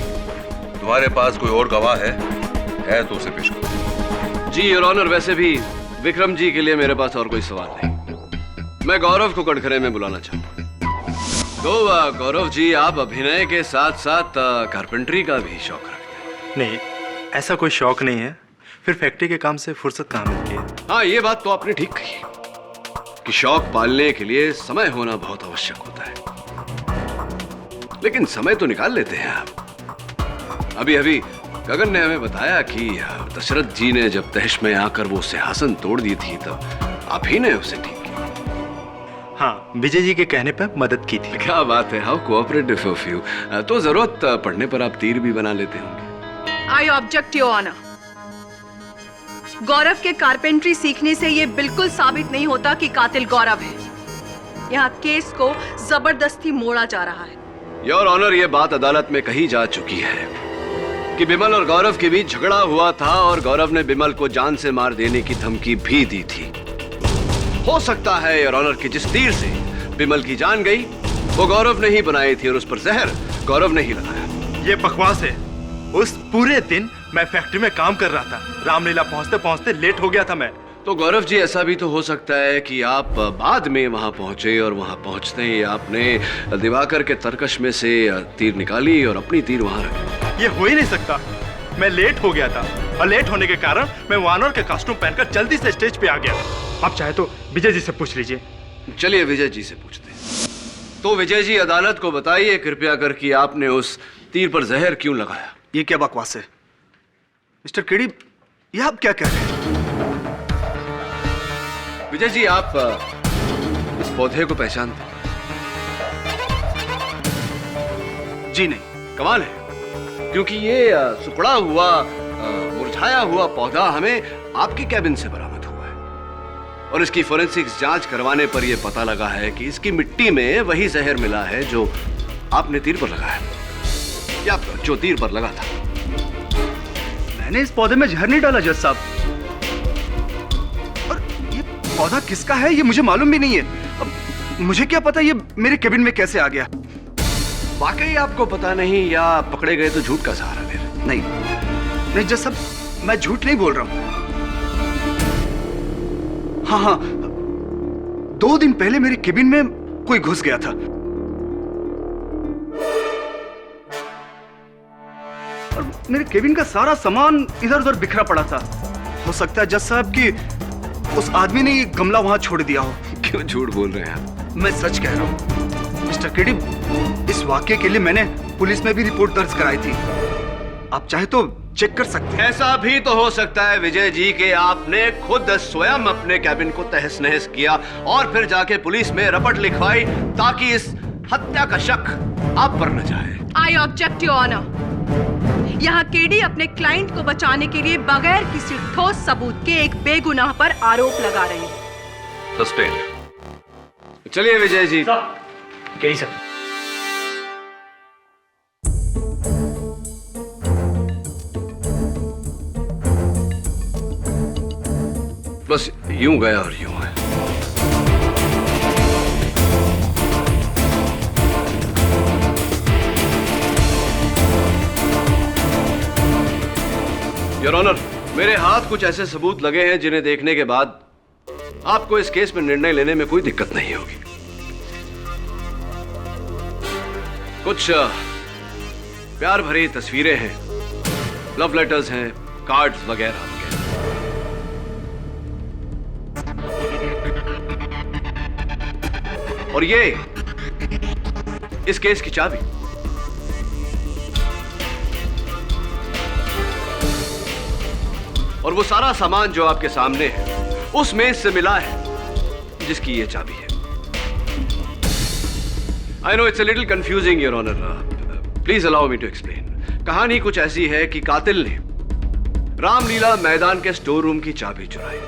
तुम्हारे पास कोई और गवाह है तो उसे पेश करो। जी योर ऑनर, वैसे भी विक्रम जी के लिए मेरे पास और कोई सवाल नहीं। मैं गौरव को कटघरे में बुलाना चाहूंगा। तो गौरव जी, आप अभिनय के साथ साथ कारपेंटरी का भी शौक रखते हैं? नहीं, ऐसा कोई शौक नहीं है, फिर फैक्ट्री के काम से फुर्सत कहाँ मिलती है। हाँ, ये बात तो आपने ठीक कही कि शौक पालने के लिए समय होना बहुत आवश्यक होता है, लेकिन समय तो निकाल लेते हैं आप। अभी अभी गगन ने हमें बताया कि दशरथ जी ने जब तहश में आकर वो सिंहासन तोड़ दी थी, तब आप ही ने उसे ठीक किया। हाँ, विजय जी के कहने पर मदद की थी। क्या बात है, हाउ कोऑपरेटिव ऑफ यू। तो जरूरत पड़ने पर आप तीर भी बना लेते होंगे। I object your honour. Gaurav के कारपेंट्री सीखने से ये बिल्कुल साबित नहीं होता कि कातिल गौरव है। यहाँ केस को जबरदस्ती मोड़ा जा रहा है। योर ऑनर, ये बात अदालत में कही जा चुकी है कि बिमल और गौरव के बीच झगड़ा हुआ था और गौरव ने बिमल को जान से मार देने की धमकी भी दी थी। हो सकता है योर ऑनर कि जिस तीर से बिमल की जान गई वो गौरव ने ही बनाई थी और उस पर जहर गौरव ने ही लगाया। ये बकवास है। उस पूरे दिन मैं फैक्ट्री में काम कर रहा था। रामलीला पहुंचते पहुंचते लेट हो गया था मैं। तो गौरव जी, ऐसा भी तो हो सकता है कि आप बाद में वहां पहुंचे और वहां पहुंचते ही आपने दिवाकर के तरकश में से तीर निकाली और अपनी तीर वहां रखी। ये हो ही नहीं सकता। मैं लेट हो गया था और लेट होने के कारण मैं वानर के कॉस्ट्यूम पहनकर जल्दी से स्टेज पे आ गया। आप चाहे तो विजय जी से पूछ लीजिए। चलिए विजय जी से पूछते हैं। तो विजय जी, अदालत को बताइए कृपया कर कि आपने उस तीर पर जहर क्यों लगाया। ये क्या बकवास है मिस्टर केडी, ये आप क्या कह रहे हैं? विजय जी, आप इस पौधे को पहचानते? जी नहीं। कमाल है, क्योंकि ये सुखड़ा हुआ मुरझाया हुआ पौधा हमें आपके कैबिन से बरामद हुआ है और इसकी फोरेंसिक्स जांच करवाने पर यह पता लगा है कि इसकी मिट्टी में वही जहर मिला है जो आपने तीर पर लगाया, या जो तीर पर लगा था। मैंने इस पौधे में जहर नहीं डाला जज साहब, और ये पौधा किसका है ये मुझे मालूम भी नहीं है। अब मुझे क्या पता ये मेरे कैबिन में कैसे आ गया। वाकई आपको पता नहीं, या पकड़े गए तो झूठ का सहारा ले रहे? नहीं जज साहब, मैं झूठ नहीं बोल रहा हूं। हाँ, 2 दिन पहले मेरे कैबिन में कोई घुस गया था और मेरे कैबिन का सारा सामान इधर उधर बिखरा पड़ा था। हो सकता है जज साहब कि उस आदमी ने ये गमला वहां छोड़ दिया हो। क्यों झूठ बोल रहे हैं? मैं सच कह रहा हूं मिस्टर केडी। इस वाक्य के लिए मैंने पुलिस में भी रिपोर्ट दर्ज कराई थी, आप चाहे तो चेक कर सकते हैं। ऐसा भी तो हो सकता है विजय जी कि आपने खुद स्वयं अपने कैबिन को तहस नहस किया और फिर जाके पुलिस में रपट लिखवाई ताकि इस हत्या का शक आप पर न जाए। I object your honour. यहाँ केडी अपने क्लाइंट को बचाने के लिए बगैर किसी ठोस सबूत के एक बेगुनाह पर आरोप लगा रहे हैं। सस्पेंड। चलिए विजय जी। KD sir. बस यूं गया और यूं है। योर ऑनर, मेरे हाथ कुछ ऐसे सबूत लगे हैं जिन्हें देखने के बाद आपको इस केस में निर्णय लेने में कोई दिक्कत नहीं होगी। कुछ प्यार भरी तस्वीरें हैं, लव लेटर्स हैं, कार्ड्स वगैरह वगैरह। और ये इस केस की चाबी। और वो सारा सामान जो आपके सामने है उस मेज से मिला है जिसकी ये चाबी है। I know it's a little confusing your honour, please allow me to explain. कहानी कुछ ऐसी है कि कातिल ने रामलीला मैदान के स्टोर रूम की चाबी चुराई,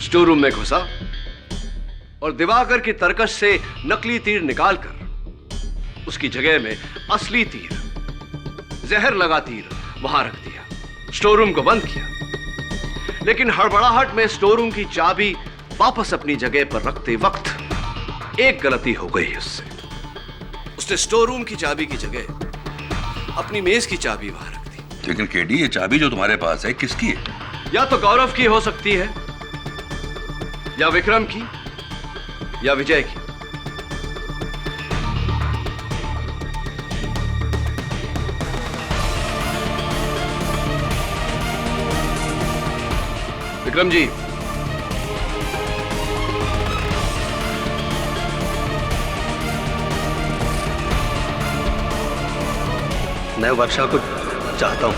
स्टोर रूम में घुसा और दिवाकर की तरकश से नकली तीर निकालकर उसकी जगह में असली तीर, जहर लगा तीर वहां रख दिया, स्टोर रूम को बंद किया। लेकिन हड़बड़ाहट में स्टोर रूम की चाबी वापस अपनी जगह पर रखते वक्त एक गलती हो गई उससे। उसने स्टोर रूम की चाबी की जगह अपनी मेज की चाबी वहां रख दी। लेकिन केडी, ये चाबी जो तुम्हारे पास है किसकी है? या तो गौरव की हो सकती है, या विक्रम की, या विजय की। विक्रम जी, मैं वर्षा को चाहता हूं,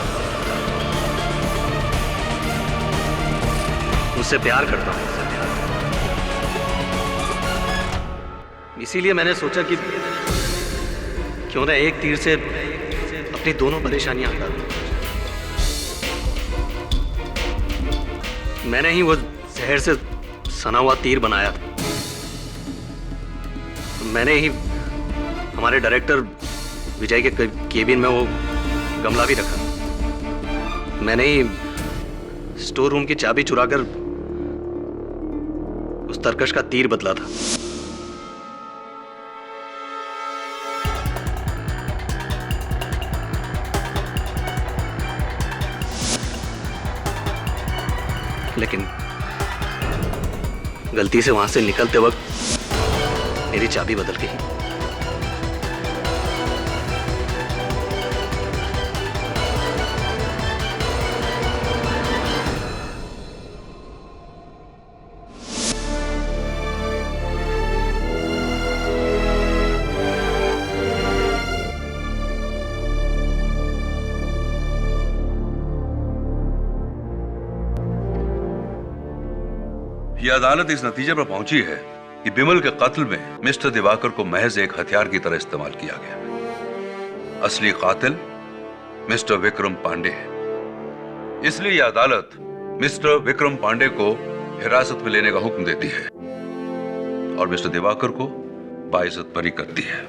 उससे प्यार करता हूं। इसीलिए मैंने सोचा कि क्यों ना एक तीर से अपनी दोनों परेशानियां हटा दूं। मैंने ही वो जहर से सना हुआ तीर बनाया था। मैंने ही हमारे डायरेक्टर विजय के केबिन में वो गमला भी रखा। मैंने ही स्टोर रूम की चाबी चुराकर उस तरकश का तीर बदला था। लेकिन गलती से वहां से निकलते वक्त मेरी चाबी बदल गई। यह अदालत इस नतीजे पर पहुंची है कि बिमल के कत्ल में मिस्टर दिवाकर को महज एक हथियार की तरह इस्तेमाल किया गया। असली कातिल मिस्टर विक्रम पांडे है। इसलिए यह अदालत मिस्टर विक्रम पांडे को हिरासत में लेने का हुक्म देती है और मिस्टर दिवाकर को बाइज्जत बरी करती है।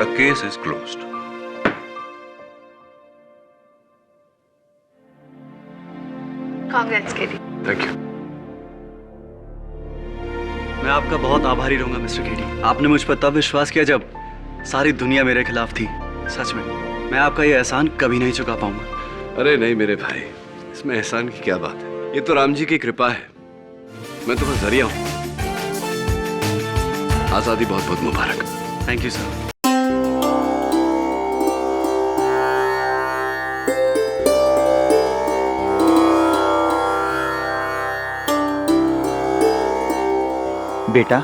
The case is closed. Congress के लिए। Thank you. मैं आपका बहुत आभारी रहूंगा मिस्टर केडी। आपने मुझ पर तब विश्वास किया जब सारी दुनिया मेरे खिलाफ थी। सच में मैं आपका ये एहसान कभी नहीं चुका पाऊंगा। अरे नहीं मेरे भाई, इसमें एहसान की क्या बात है। ये तो राम जी की कृपा है। मैं तो बस जरिया हूं। आजादी बहुत बहुत मुबारक। Thank you sir. बेटा,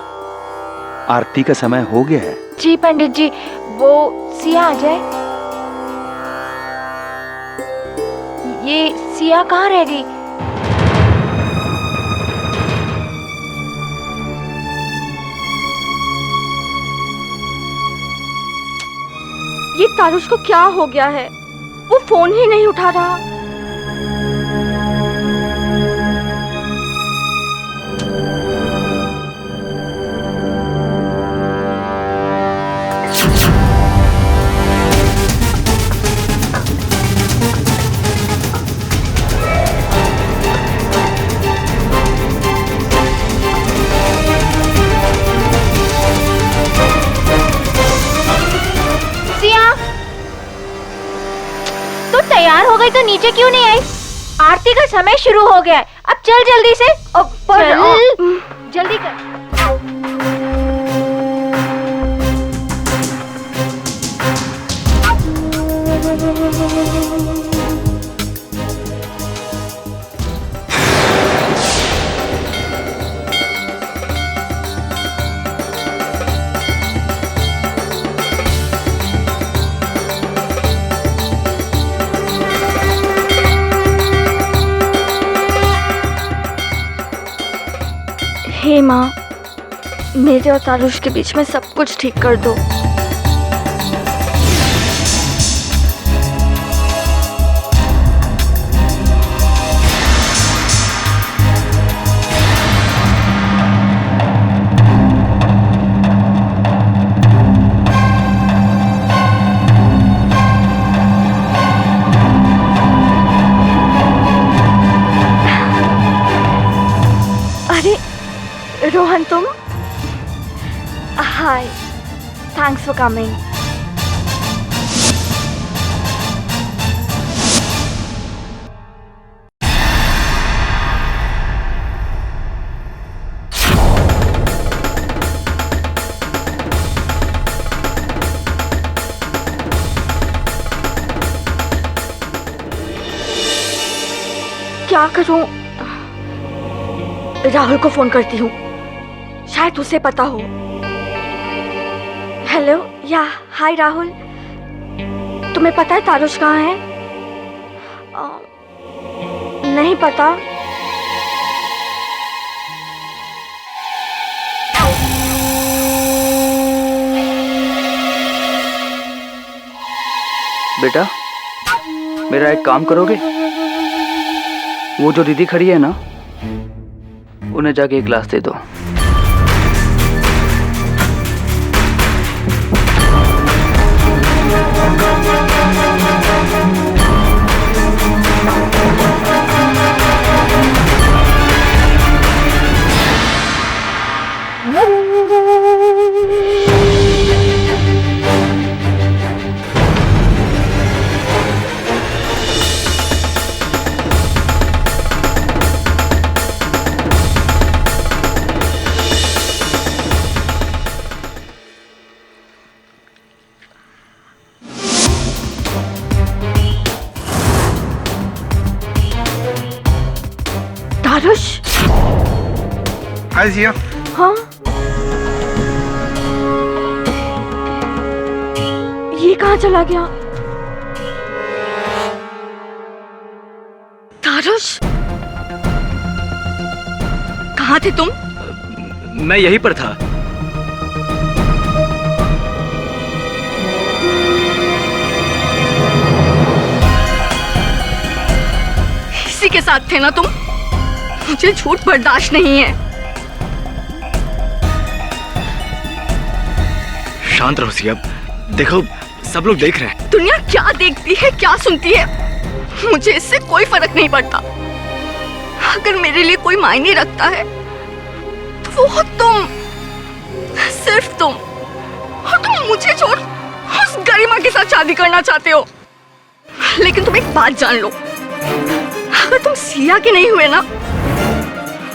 आरती का समय हो गया है। जी पंडित जी, वो सिया आ जाए। ये सिया कहाँ रह गई? ये तारुष को क्या हो गया है? वो फोन ही नहीं उठा रहा। तैयार हो गई तो नीचे क्यों नहीं आई? आरती का समय शुरू हो गया है, अब चल जल्दी से। जल्दी कर। हे माँ, मेरे और तारुष के बीच में सब कुछ ठीक कर दो। रोहन, तुम? हाय, थैंक्स फॉर कमिंग। क्या करूं? राहुल को फोन करती हूँ, शायद उसे पता हो। हेलो, या हाय राहुल, तुम्हें पता है तारुष कहाँ है? नहीं पता। बेटा, मेरा एक काम करोगे? वो जो दीदी खड़ी है ना, उन्हें जाके एक गिलास दे दो। हाय जिया। हाँ, ये कहाँ चला गया? तारुश, कहाँ थे तुम? मैं यहीं पर था। इसी के साथ थे ना तुम? मुझे झूठ बर्दाश्त नहीं है। शांत रहो सिया, देखो सब लोग देख रहे हैं। दुनिया क्या देखती है, क्या सुनती है, मुझे इससे कोई फर्क नहीं पड़ता। अगर मेरे लिए कोई मायने रखता है तो वो तुम, सिर्फ तुम। और तुम मुझे छोड़ उस गरिमा के साथ शादी करना चाहते हो। लेकिन तुम एक बात जान लो, अगर तुम सिया के नहीं हुए ना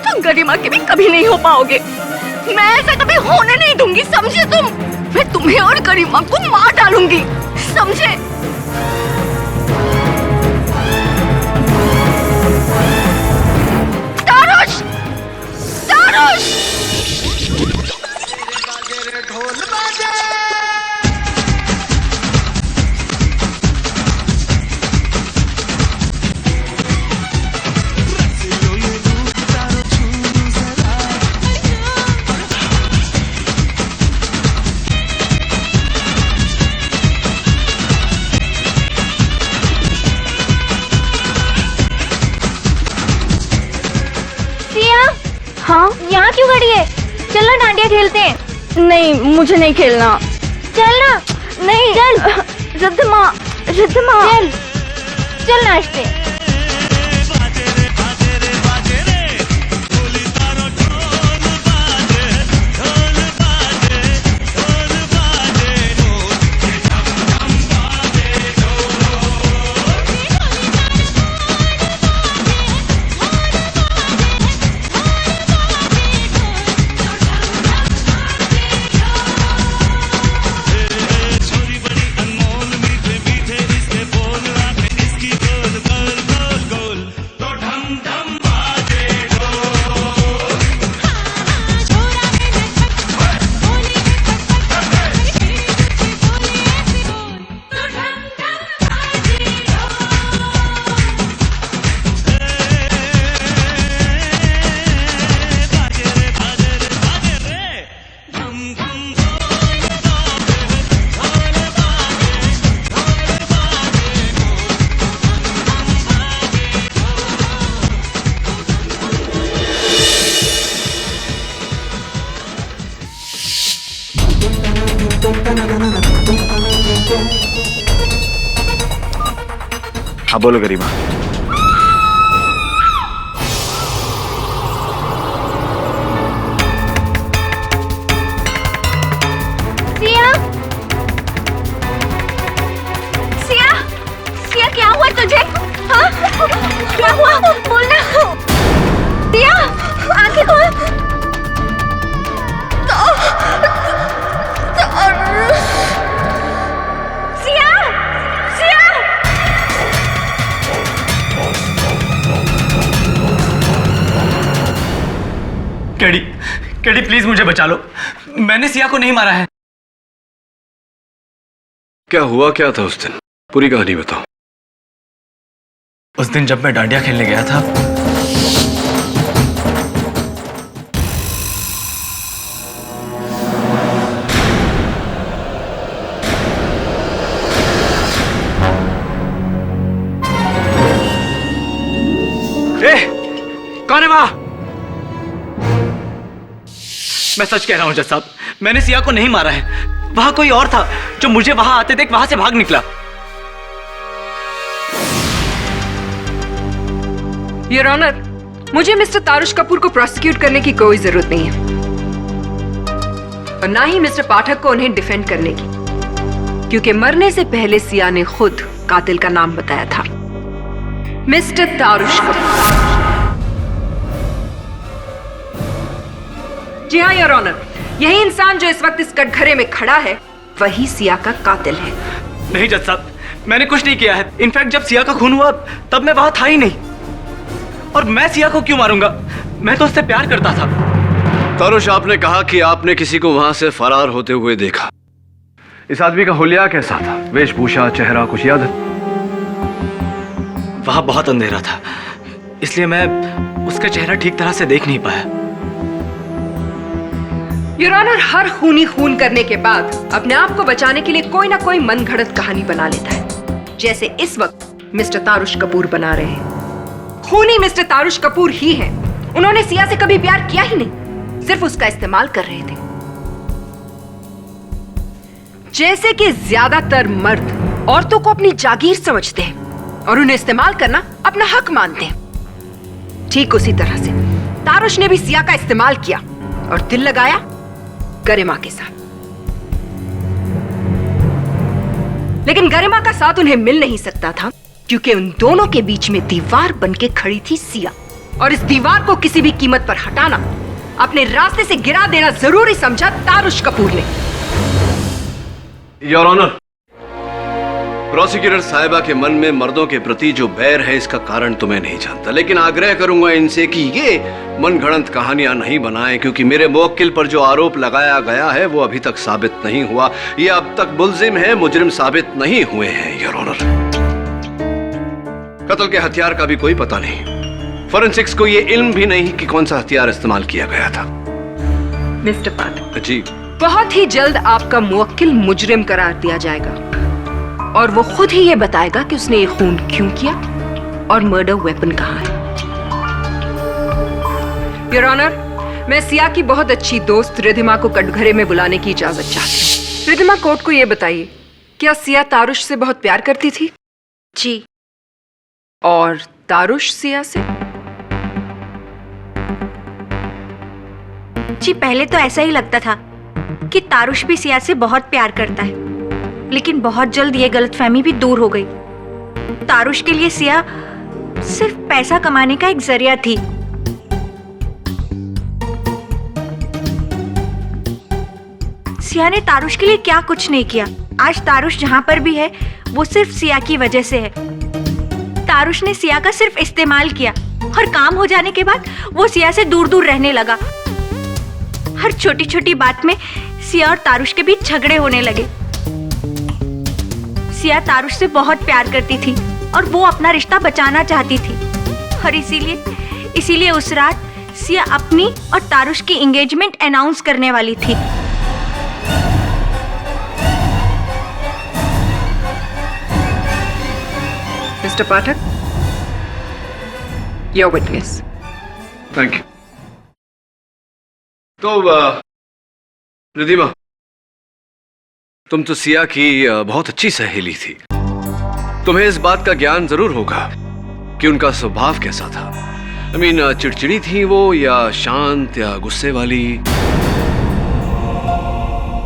तो गरिमा के भी कभी नहीं हो पाओगे। मैं ऐसा कभी होने नहीं दूंगी, समझे तुम? मैं तुम्हें और गरिमा को मार डालूंगी, समझे? तारुश! तारुश! हाँ, यहाँ क्यों खड़ी है? चलना डांडिया खेलते हैं। नहीं, मुझे नहीं खेलना। चलना। नहीं, चल। रिद्धमा, रिद्धमा, चल, चल नाचते। हाँ बोलो गरिमा। सिया, सिया, सिया क्या हुआ तुझे? हाँ? क्या हुआ? बोलना। सिया, आंखें खोल। सिया, सिया। कैडी, कैडी प्लीज मुझे बचा लो, मैंने सिया को नहीं मारा है। क्या हुआ क्या था उस दिन? पूरी कहानी बताओ। उस दिन जब मैं डांडिया खेलने गया था, कौन है वहां? मैं सच कह रहा हूं जज साहब, मैंने सिया को नहीं मारा है। वहां कोई और था जो मुझे वहां आते देख वहां से भाग निकला। योर ऑनर, मुझे मिस्टर तारुश कपूर को प्रोसिक्यूट करने की कोई जरूरत नहीं है और ना ही मिस्टर पाठक को उन्हें डिफेंड करने की, क्योंकि मरने से पहले सिया ने खुद कातिल का नाम बताया था, मिस्टर तारुश कपूर। जी हाँ योर ऑनर, यही इंसान जो इस वक्त इस कटघरे में खड़ा है वही सिया का कातिल है। नहीं जज साहब, मैंने कुछ नहीं किया है। इनफैक्ट जब सिया का खून हुआ तब मैं वहां था ही नहीं। और मैं सिया को क्यों मारूंगा? मैं तो उससे प्यार करता था। तारुश, आपने कहा कि आपने किसी को वहां से फरार होते हुए देखा। इस आदमी का हुलिया कैसा था? वेशभूषा, चेहरा कुछ याद है? वहां बहुत अंधेरा था, इसलिए मैं उसका चेहरा ठीक तरह से देख नहीं पाया। योर ऑनर, हर खूनी खून करने के बाद अपने आप को बचाने के लिए कोई ना कोई मनगढ़ंत कहानी बना लेता है, जैसे इस वक्त मिस्टर तारुश कपूर बना रहे हैं। खूनी मिस्टर तारुश कपूर ही हैं। उन्होंने सिया से कभी प्यार किया ही नहीं, सिर्फ उसका इस्तेमाल कर रहे थे। जैसे कि ज्यादातर मर्द औरतों को अपनी जागीर समझते हैं और उन्हें इस्तेमाल करना अपना हक मानते हैं, ठीक उसी तरह से तारुश ने भी सिया का इस्तेमाल किया और दिल लगाया गरिमा के साथ। लेकिन गरिमा का साथ उन्हें मिल नहीं सकता था, क्योंकि उन दोनों के बीच में दीवार बनके खड़ी थी सिया, और इस दीवार को किसी भी कीमत पर हटाना, अपने रास्ते से गिरा देना जरूरी समझा तारुश कपूर ने। योर ऑनर, प्रोसिक्यूटर साहिबा के मन में मर्दों के प्रति जो बैर है, इसका कारण तो मैं नहीं जानता, लेकिन आग्रह करूंगा इनसे कि ये मनगढ़ंत कहानियां नहीं बनाएं, क्योंकि मेरे मुवक्किल पर जो आरोप लगाया गया है वो अभी तक साबित नहीं हुआ। ये अब तक मुल्जिम है, मुजरिम साबित नहीं हुए हैं। योर ऑनर, कत्ल के हथियार का भी कोई पता नहीं, फोरेंसिक्स को ये इल्म भी नहीं कि कौन सा हथियार इस्तेमाल किया गया था। मिस्टर पाठक जी, बहुत ही जल्द आपका मुवक्किल मुजरिम करार दिया जाएगा और वो खुद ही ये बताएगा कि उसने ये खून क्यों किया और मर्डर वेपन कहाँ है। योर ऑनर, मैं सिया की बहुत अच्छी दोस्त रिधिमा को कटघरे में बुलाने की इजाजत चाहती हूँ। रिधिमा, कोर्ट को ये बताइए, क्या सिया तारुश से बहुत प्यार करती थी? जी। और तारुश सिया से? जी, पहले तो ऐसा ही लगता था कि तारुश भी सिया से बहुत प्यार करता है, लेकिन बहुत जल्द ये गलतफहमी भी दूर हो गई। तारुश के लिए सिया सिर्फ पैसा कमाने का एक जरिया थी। सिया ने तारुश के लिए क्या कुछ नहीं किया। आज तारुश जहां पर भी है वो सिर्फ सिया की वजह से है। तारुश ने सिया का सिर्फ इस्तेमाल किया और काम हो जाने के बाद वो सिया से दूर दूर रहने लगा। हर छोटी छोटी बात में सिया और तारुश के बीच झगड़े होने लगे। सिया तारुश से बहुत प्यार करती थी और वो अपना रिश्ता बचाना चाहती थी, और इसीलिए उस रात सिया अपनी और तारुश की एंगेजमेंट अनाउंस करने वाली थी। Mister Pathak, your witness. Thank you. तो रिधिमा, तुम तो सिया की बहुत अच्छी सहेली थी। तुम्हें इस बात का ज्ञान जरूर होगा कि उनका स्वभाव कैसा था। I mean, चिड़चिड़ी थी वो या शांत या गुस्से वाली?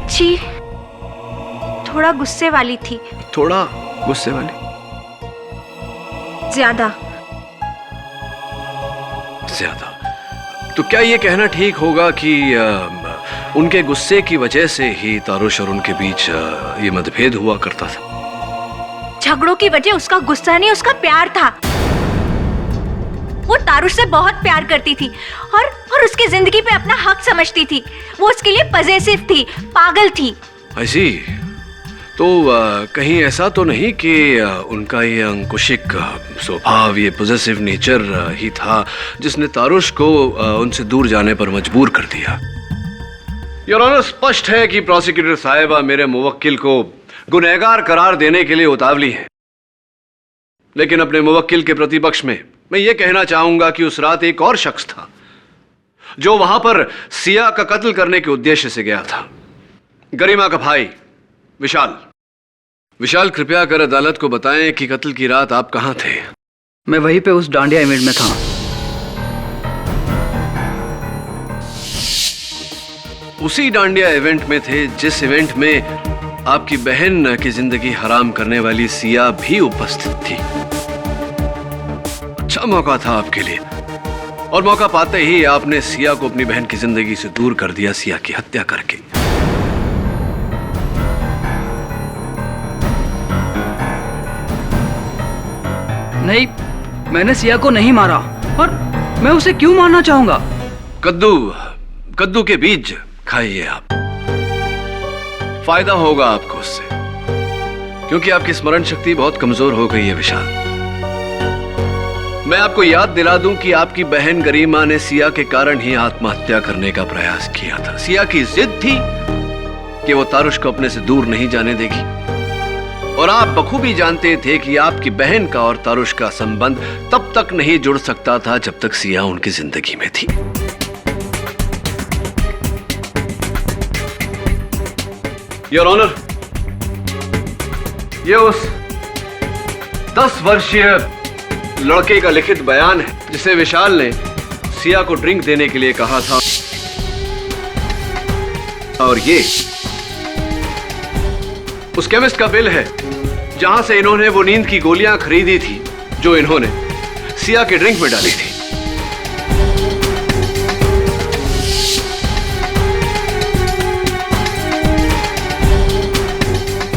जी, थोड़ा गुस्से वाली थी। थोड़ा गुस्से वाली? ज्यादा। तो क्या ये कहना ठीक होगा कि उनके गुस्से की वजह से ही तारुश और उनके बीच ये मतभेद हुआ करता था? झगड़ों की वजह उसका गुस्सा नहीं, उसका प्यार था। वो तारुश से बहुत प्यार करती थी और उसकी जिंदगी पे अपना हक समझती थी। वो उसके लिए पजेसिव थी, पागल थी। ऐसी तो कहीं ऐसा तो नहीं कि उनका ये अंकुशिक स्वभाव, ये पॉजिटिव नेचर ही था जिसने तारुश को उनसे दूर जाने पर मजबूर कर दिया? योर ऑनर, स्पष्ट है कि प्रोसिक्यूटर साहिबा मेरे मुवक्किल को गुनहगार करार देने के लिए उतावली है, लेकिन अपने मुवक्किल के प्रतिपक्ष में मैं ये कहना चाहूंगा कि उस रात एक और शख्स था जो वहां पर सिया का कत्ल करने के उद्देश्य से गया था। गरिमा का भाई विशाल। विशाल, कृपया कर अदालत को बताएं कि कत्ल की रात आप कहां थे? मैं वहीं पे उस डांडिया इवेंट में था। उसी डांडिया इवेंट में थे जिस इवेंट में आपकी बहन की जिंदगी हराम करने वाली सिया भी उपस्थित थी। अच्छा मौका था आपके लिए, और मौका पाते ही आपने सिया को अपनी बहन की जिंदगी से दूर कर दिया, सिया की हत्या करके। नहीं, मैंने सिया को नहीं मारा, और मैं उसे क्यों मारना चाहूंगा? कद्दू, कद्दू के बीज खाइए आप, फायदा होगा आपको उससे, क्योंकि आपकी स्मरण शक्ति बहुत कमजोर हो गई है विशाल। मैं आपको याद दिला दूं कि आपकी बहन गरिमा ने सिया के कारण ही आत्महत्या करने का प्रयास किया था। सिया की जिद थी कि वो तारुश को अपने से दूर नहीं जाने देगी, और आप बखूबी जानते थे कि आपकी बहन का और तारुश का संबंध तब तक नहीं जुड़ सकता था जब तक सिया उनकी जिंदगी में थी। योर ऑनर, ये उस 10 वर्षीय लड़के का लिखित बयान है जिसे विशाल ने सिया को ड्रिंक देने के लिए कहा था, और ये उस केमिस्ट का बिल है जहां से इन्होंने वो नींद की गोलियां खरीदी थी जो इन्होंने सिया के ड्रिंक में डाली थी।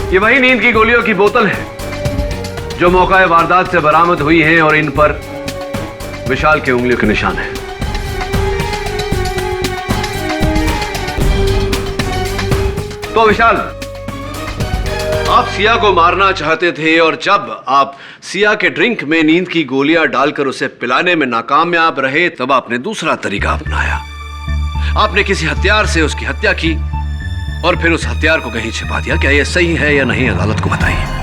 ये वही नींद की गोलियों की बोतल है जो मौका वारदात से बरामद हुई हैं, और इन पर विशाल के उंगलियों के निशान हैं। तो विशाल, आप सिया को मारना चाहते थे, और जब आप सिया के ड्रिंक में नींद की गोलियां डालकर उसे पिलाने में नाकामयाब रहे, तब आपने दूसरा तरीका अपनाया। आपने किसी हथियार से उसकी हत्या की और फिर उस हथियार को कहीं छिपा दिया। क्या यह सही है या नहीं, अदालत को बताइए।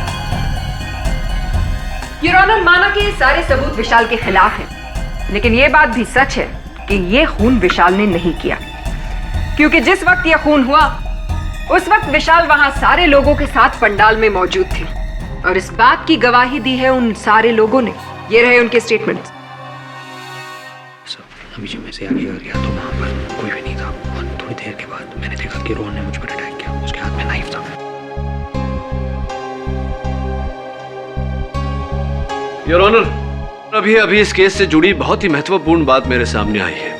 योर ऑनर, माना कि ये सारे सबूत विशाल के खिलाफ हैं, लेकिन ये बात भी सच है कि ये खून विशाल ने नहीं किया, क्योंकि जिस वक्त ये खून हुआ उस वक्त विशाल वहां सारे लोगों के साथ पंडाल में मौजूद थे, और इस बात की गवाही दी है उन सारे लोगों ने। ये रहे उनके स्टेटमेंट्स। अभी जब मैं से आगे गया तो वहां पर कोई भी नहीं था, और थोड़ी देर के बाद मैंने देखा कि रोहन ने मुझ पर अटैक किया। उसके हाथ में नाइफ था। योर ऑनर, अभी इस केस से जुड़ी बहुत ही महत्वपूर्ण बात मेरे सामने आई है,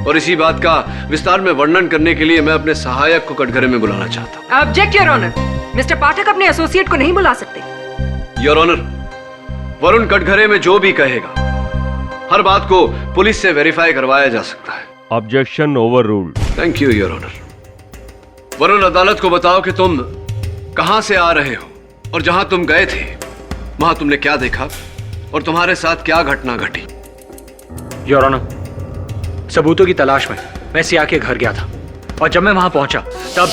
और इसी बात का विस्तार में वर्णन करने के लिए मैं अपने सहायक को कटघरे में बुलाना चाहता हूं। ऑब्जेक्ट योर ऑनर, मिस्टर पाठक अपने एसोसिएट को नहीं बुला सकते। योर ऑनर, वरुण कटघरे में जो भी कहेगा, हर बात को पुलिस से वेरीफाई करवाया जा सकता है। Objection overruled. Thank you your honour. Varun, अदालत को बताओ कि तुम कहां से आ रहे हो, और जहां तुम गए थे वहां तुमने क्या देखा, और तुम्हारे साथ क्या घटना घटी। योर ऑनर, सबूतों की तलाश में मैं सिया के घर गया था, और जब मैं वहां पहुंचा तब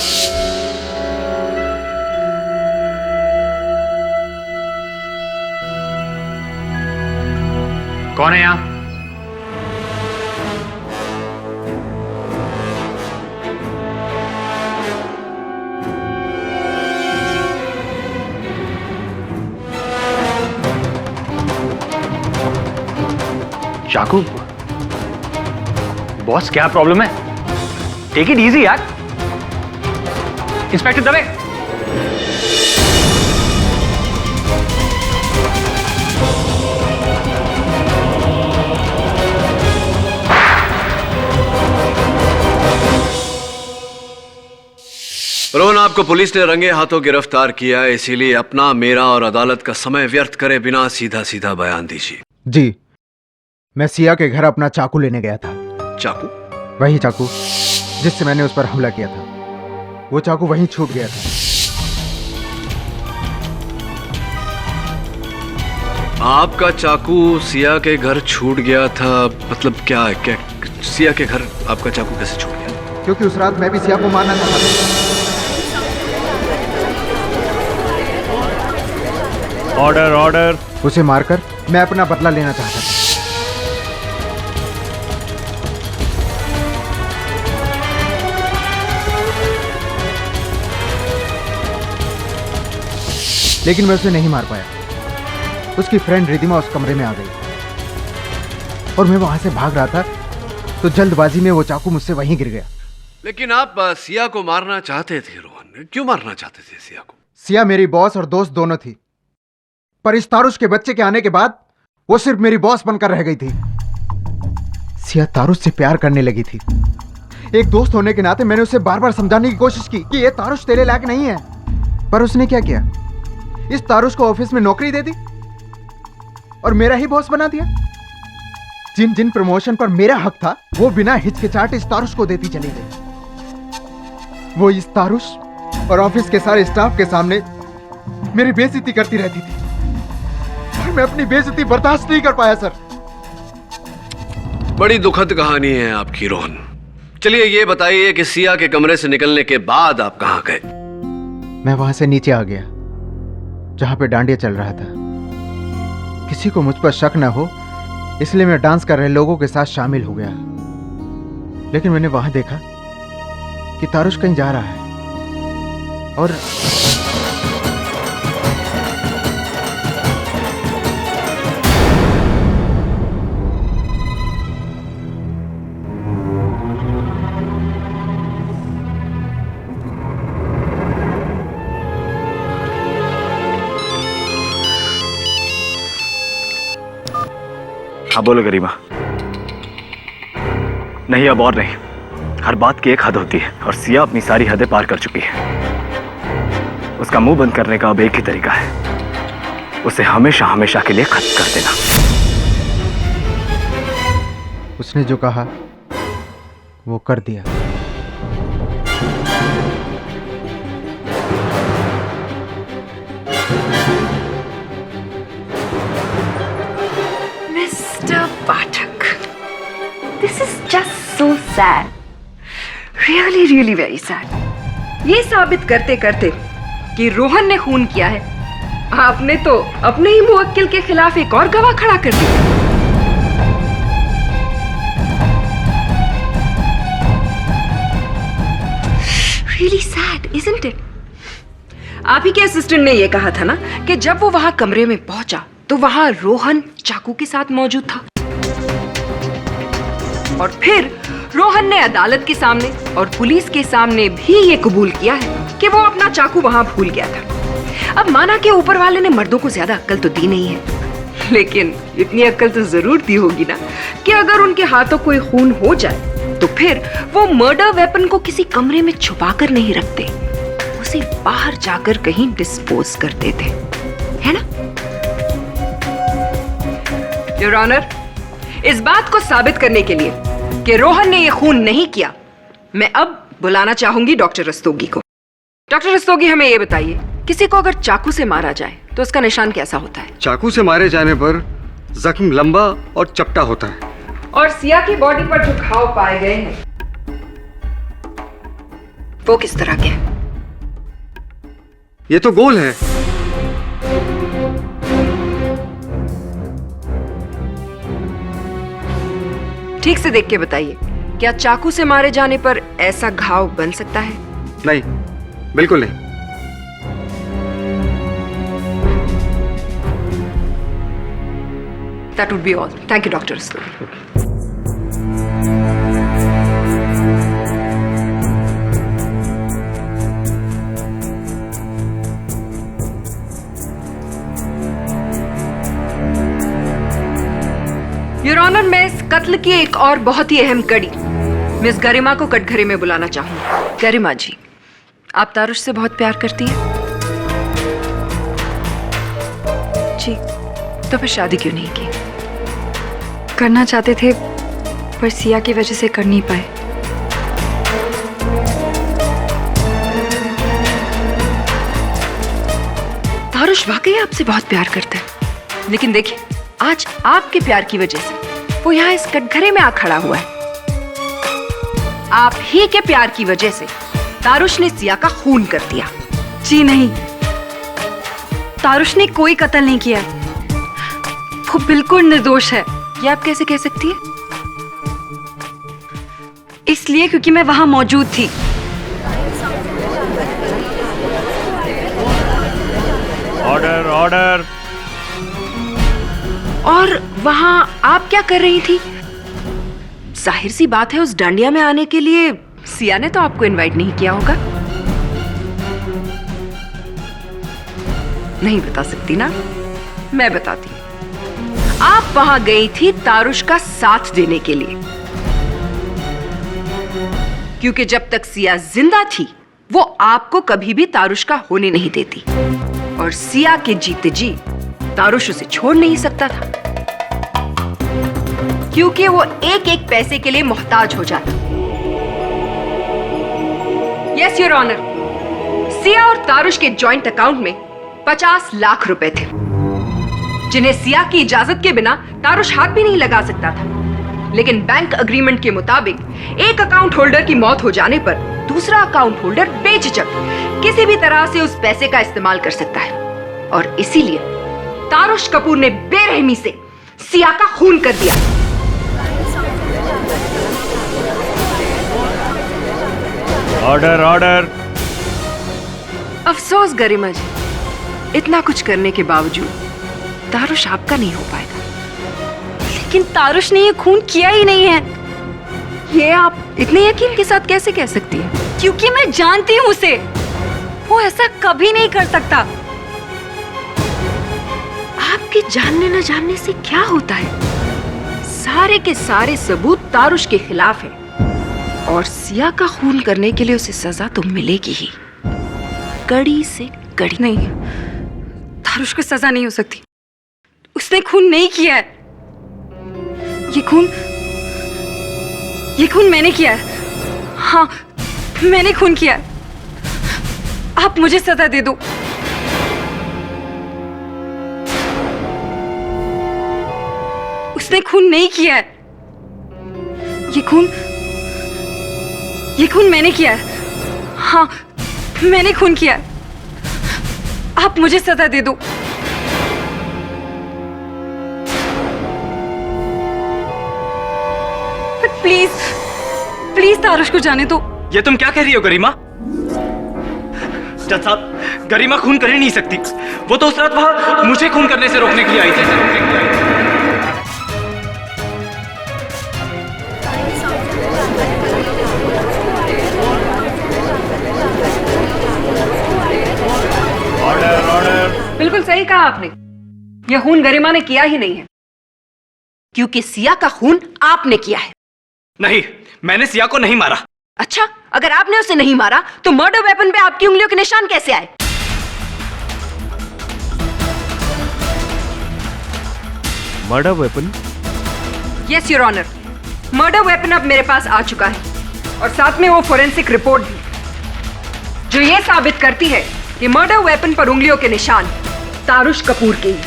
कौन है यहां? चाकू? बॉस, क्या प्रॉब्लम है? टेक इट इजी यार। इंस्पेक्टर दवे। रोहन, आपको पुलिस ने रंगे हाथों गिरफ्तार किया है, इसीलिए अपना, मेरा और अदालत का समय व्यर्थ करे बिना सीधा सीधा बयान दीजिए। जी, मैं सिया के घर अपना चाकू लेने गया था। चाकू? वही चाकू जिससे मैंने उस पर हमला किया था। वो चाकू वहीं छूट गया था। आपका चाकू सिया के घर छूट गया था? मतलब क्या सिया के घर आपका चाकू कैसे छूट गया? क्योंकि उस रात मैं भी सिया को मारना चाहता था। Order order. उसे मारकर मैं अपना बदला लेना चाहता था। लेकिन मैं उसे नहीं मार पाया। उसकी फ्रेंड रिदिमा उस कमरे में आ गई और मैं वहां से भाग रहा था तो जल्दबाजी में वो चाकू मुझसे वहीं गिर गया। लेकिन आप सिया को मारना चाहते थे रोहन, क्यों मारना चाहते थे सिया को? सिया मेरी बॉस और दोस्त दोनों थी, पर इस तारुश के बच्चे के आने के बाद वो सिर्फ मेरी बॉस बनकर रह गई थी। सिया तारुश से प्यार करने लगी थी। एक दोस्त होने के नाते मैंने उसे बार बार समझाने की कोशिश की कि ये तारुश तेरे लायक नहीं है, पर उसने क्या किया? इस तारुश को ऑफिस में नौकरी दे दी और मेरा ही बॉस बना दिया। जिन जिन प्रमोशन पर मेरा हक था वो बिना हिचकिचाहट इस तारुश को देती चली गई। वो इस तारुश और ऑफिस के सारे स्टाफ के सामने मेरी बेइज्जती करती रहती थी और मैं अपनी बेइज्जती बर्दाश्त नहीं कर पाया सर। बड़ी दुखद कहानी है आपकी रोहन। चलिए ये बताइए कि सिया के कमरे से निकलने के बाद आप कहां गए? मैं वहां से नीचे आ गया जहां पे डांडिया चल रहा था। किसी को मुझ पर शक न हो इसलिए मैं डांस कर रहे लोगों के साथ शामिल हो गया। लेकिन मैंने वहां देखा कि तारुश कहीं जा रहा है और हाँ बोलो गरिमा। नहीं अब और नहीं, हर बात की एक हद होती है और सिया अपनी सारी हदें पार कर चुकी है। उसका मुंह बंद करने का अब एक ही तरीका है, उसे हमेशा हमेशा के लिए खत्म कर देना। उसने जो कहा वो कर दिया। Mr. Pathak, this is just so sad. Really, really very sad. ये साबित करते करते कि रोहन ने खून किया है, आपने तो अपने ही मुवक्किल के खिलाफ एक और गवाह खड़ा कर दिया। Really sad, isn't it? आप ही के असिस्टेंट ने यह कहा था ना कि जब वो वहां कमरे में पहुंचा तो वहां रोहन चाकू के साथ मौजूद था और फिर रोहन ने अदालत के सामने और पुलिस के सामने भी ये कबूल किया है कि वो अपना चाकू वहां भूल गया था। अब माना कि ऊपर वाले ने मर्दों को ज्यादा अक्ल तो दी नहीं है, लेकिन इतनी अक्ल तो जरूर दी होगी ना कि अगर उनके हाथों कोई खून हो जाए तो फिर वो मर्डर वेपन को किसी कमरे में छुपा कर नहीं रखते, उसे बाहर जाकर कहीं डिस्पोज कर देते, है ना? योर ऑनर, इस बात को साबित करने के लिए कि रोहन ने यह खून नहीं किया, मैं अब बुलाना चाहूंगी डॉक्टर रस्तोगी को। डॉक्टर रस्तोगी, हमें यह बताइए, किसी को अगर चाकू से मारा जाए तो उसका निशान कैसा होता है? चाकू से मारे जाने पर जख्म लंबा और चपटा होता है। और सिया की बॉडी पर जो घाव पाए गए हैं वो किस तरह के हैं? ये तो गोल है। ठीक से देख के बताइए, क्या चाकू से मारे जाने पर ऐसा घाव बन सकता है? नहीं, बिल्कुल नहीं। That would be all. Thank you, Dr. Rasturi. Your honour, मैं इस कत्ल की एक और बहुत ही अहम कड़ी मिस गरिमा को कटघरे में बुलाना चाहूंगी। गरिमा जी, आप तारुश से बहुत प्यार करती हैं? जी, तो फिर शादी क्यों नहीं की? करना चाहते थे पर सिया की वजह से कर नहीं पाए। तारुश वाकई आपसे बहुत प्यार करता है, लेकिन देखिए आज आपके प्यार की वजह से वो यहाँ इस कटघरे में आ खड़ा हुआ है। आप ही के प्यार की वजह से तारुश ने सिया का खून कर दिया। जी नहीं, तारुश ने कोई कत्ल नहीं किया, वो बिल्कुल निर्दोष है। ये आप कैसे कह सकती है? इसलिए क्योंकि मैं वहां मौजूद थी। Order order. और वहां आप क्या कर रही थी? जाहिर सी बात है उस डांडिया में आने के लिए सिया ने तो आपको इनवाइट नहीं किया होगा। नहीं बता सकती ना? मैं बताती हूँ। आप वहां गई थी तारुश का साथ देने के लिए, क्योंकि जब तक सिया जिंदा थी वो आपको कभी भी तारुश का होने नहीं देती, और सिया के जीते जी तारुश उसे छोड़ नहीं सकता था। क्योंकि वो एक एक पैसे के लिए मोहताज हो जाता। यस योर ऑनर, सिया और तारुश के जॉइंट अकाउंट में 50 लाख रुपए थे, जिन्हें सिया की इजाजत के बिना तारुश हाथ भी नहीं लगा सकता था। लेकिन बैंक अग्रीमेंट के मुताबिक एक अकाउंट होल्डर की मौत हो जाने पर दूसरा अकाउंट होल्डर बेझिझक किसी भी तरह से उस पैसे का इस्तेमाल कर सकता है, और इसीलिए तारुश कपूर ने बेरहमी से सिया का खून कर दिया। Order order. अफसोस गरिमा जी, इतना कुछ करने के बावजूद तारुश आपका नहीं हो पाएगा। लेकिन तारुश ने ये खून किया ही नहीं है। ये आप इतने यकीन के साथ कैसे कह सकती हैं? क्योंकि मैं जानती हूँ उसे, वो ऐसा कभी नहीं कर सकता। आपके जानने न जानने से क्या होता है? सारे के सारे सबूत तारुश के खिलाफ है, और सिया का खून करने के लिए उसे सजा तो मिलेगी ही, कड़ी से कड़ी। नहीं, तारुश को सजा नहीं हो सकती। उसने खून नहीं किया है। ये खून मैंने किया है। हाँ, मैंने खून किया है। आप मुझे सजा दे दो। उसने खून नहीं किया है। ये खून मैंने किया है। हाँ, मैंने खून किया है। आप मुझे सजा दे दो। प्लीज प्लीज तारुश को जाने दो। ये तुम क्या कह रही हो गरिमा? जज साहब, गरिमा खून कर ही नहीं सकती। वो तो उस रात वहां मुझे खून करने से रोकने के लिए आई थी। Order order. बिल्कुल सही कहा आपने। यह खून गरिमा ने किया ही नहीं है, क्योंकि सिया का खून आपने किया है। नहीं, मैंने सिया को नहीं मारा। अच्छा, अगर आपने उसे नहीं मारा तो मर्डर वेपन पे आपकी उंगलियों के निशान कैसे आए? Murder weapon? Yes your honour, murder weapon अब मेरे पास आ चुका है, और साथ में वो फोरेंसिक रिपोर्ट भी, जो ये साबित करती है कि मर्डर वेपन पर उंगलियों के निशान तारुश कपूर के ही।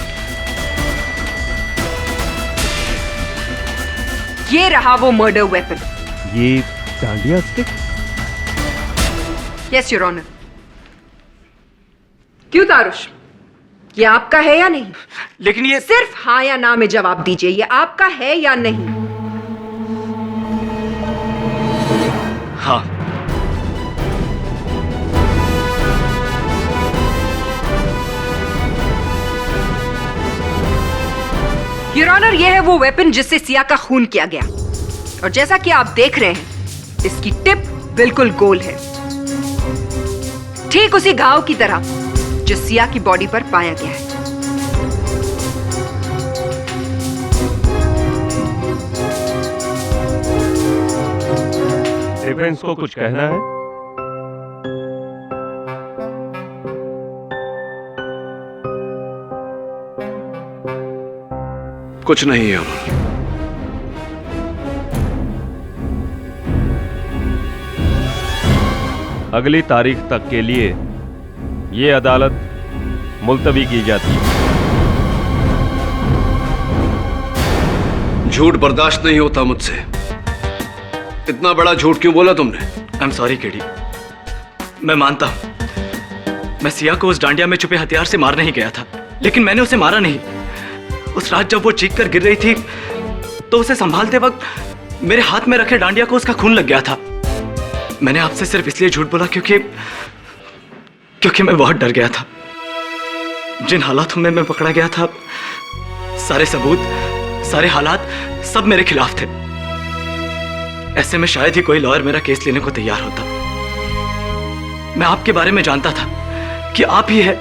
ये रहा वो मर्डर वेपन। ये dandiya stick? Yes your honour. क्यों तारुश, ये आपका है या नहीं? लेकिन ये सिर्फ हाँ या ना में जवाब दीजिए, ये आपका है या नहीं? हाँ। योर ऑनर, ये है वो वेपन जिससे सिया का खून किया गया, और जैसा कि आप देख रहे हैं, इसकी टिप बिल्कुल गोल है, ठीक उसी घाव की तरह जो सिया की बॉडी पर पाया गया है। डिफेंस को कुछ कहना है? कुछ नहीं है ऑनर। अगली तारीख तक के लिए ये अदालत मुलतवी की जाती है। झूठ बर्दाश्त नहीं होता मुझसे। इतना बड़ा झूठ क्यों बोला तुमने? आई एम सॉरी केडी, मैं मानता हूं मैं सिया को उस डांडिया में छुपे हथियार से मारने ही गया था, लेकिन मैंने उसे मारा नहीं। उस रात जब वो चीख कर गिर रही थी तो उसे संभालते वक्त मेरे हाथ में रखे डांडिया को उसका खून लग गया था। मैंने आपसे सिर्फ इसलिए झूठ बोला क्योंकि मैं बहुत डर गया था। जिन हालातों में मैं पकड़ा गया था, सारे सबूत, सारे हालात सब मेरे खिलाफ थे। ऐसे में शायद ही कोई लॉयर मेरा केस लेने को तैयार होता। मैं आपके बारे में जानता था कि आप ही है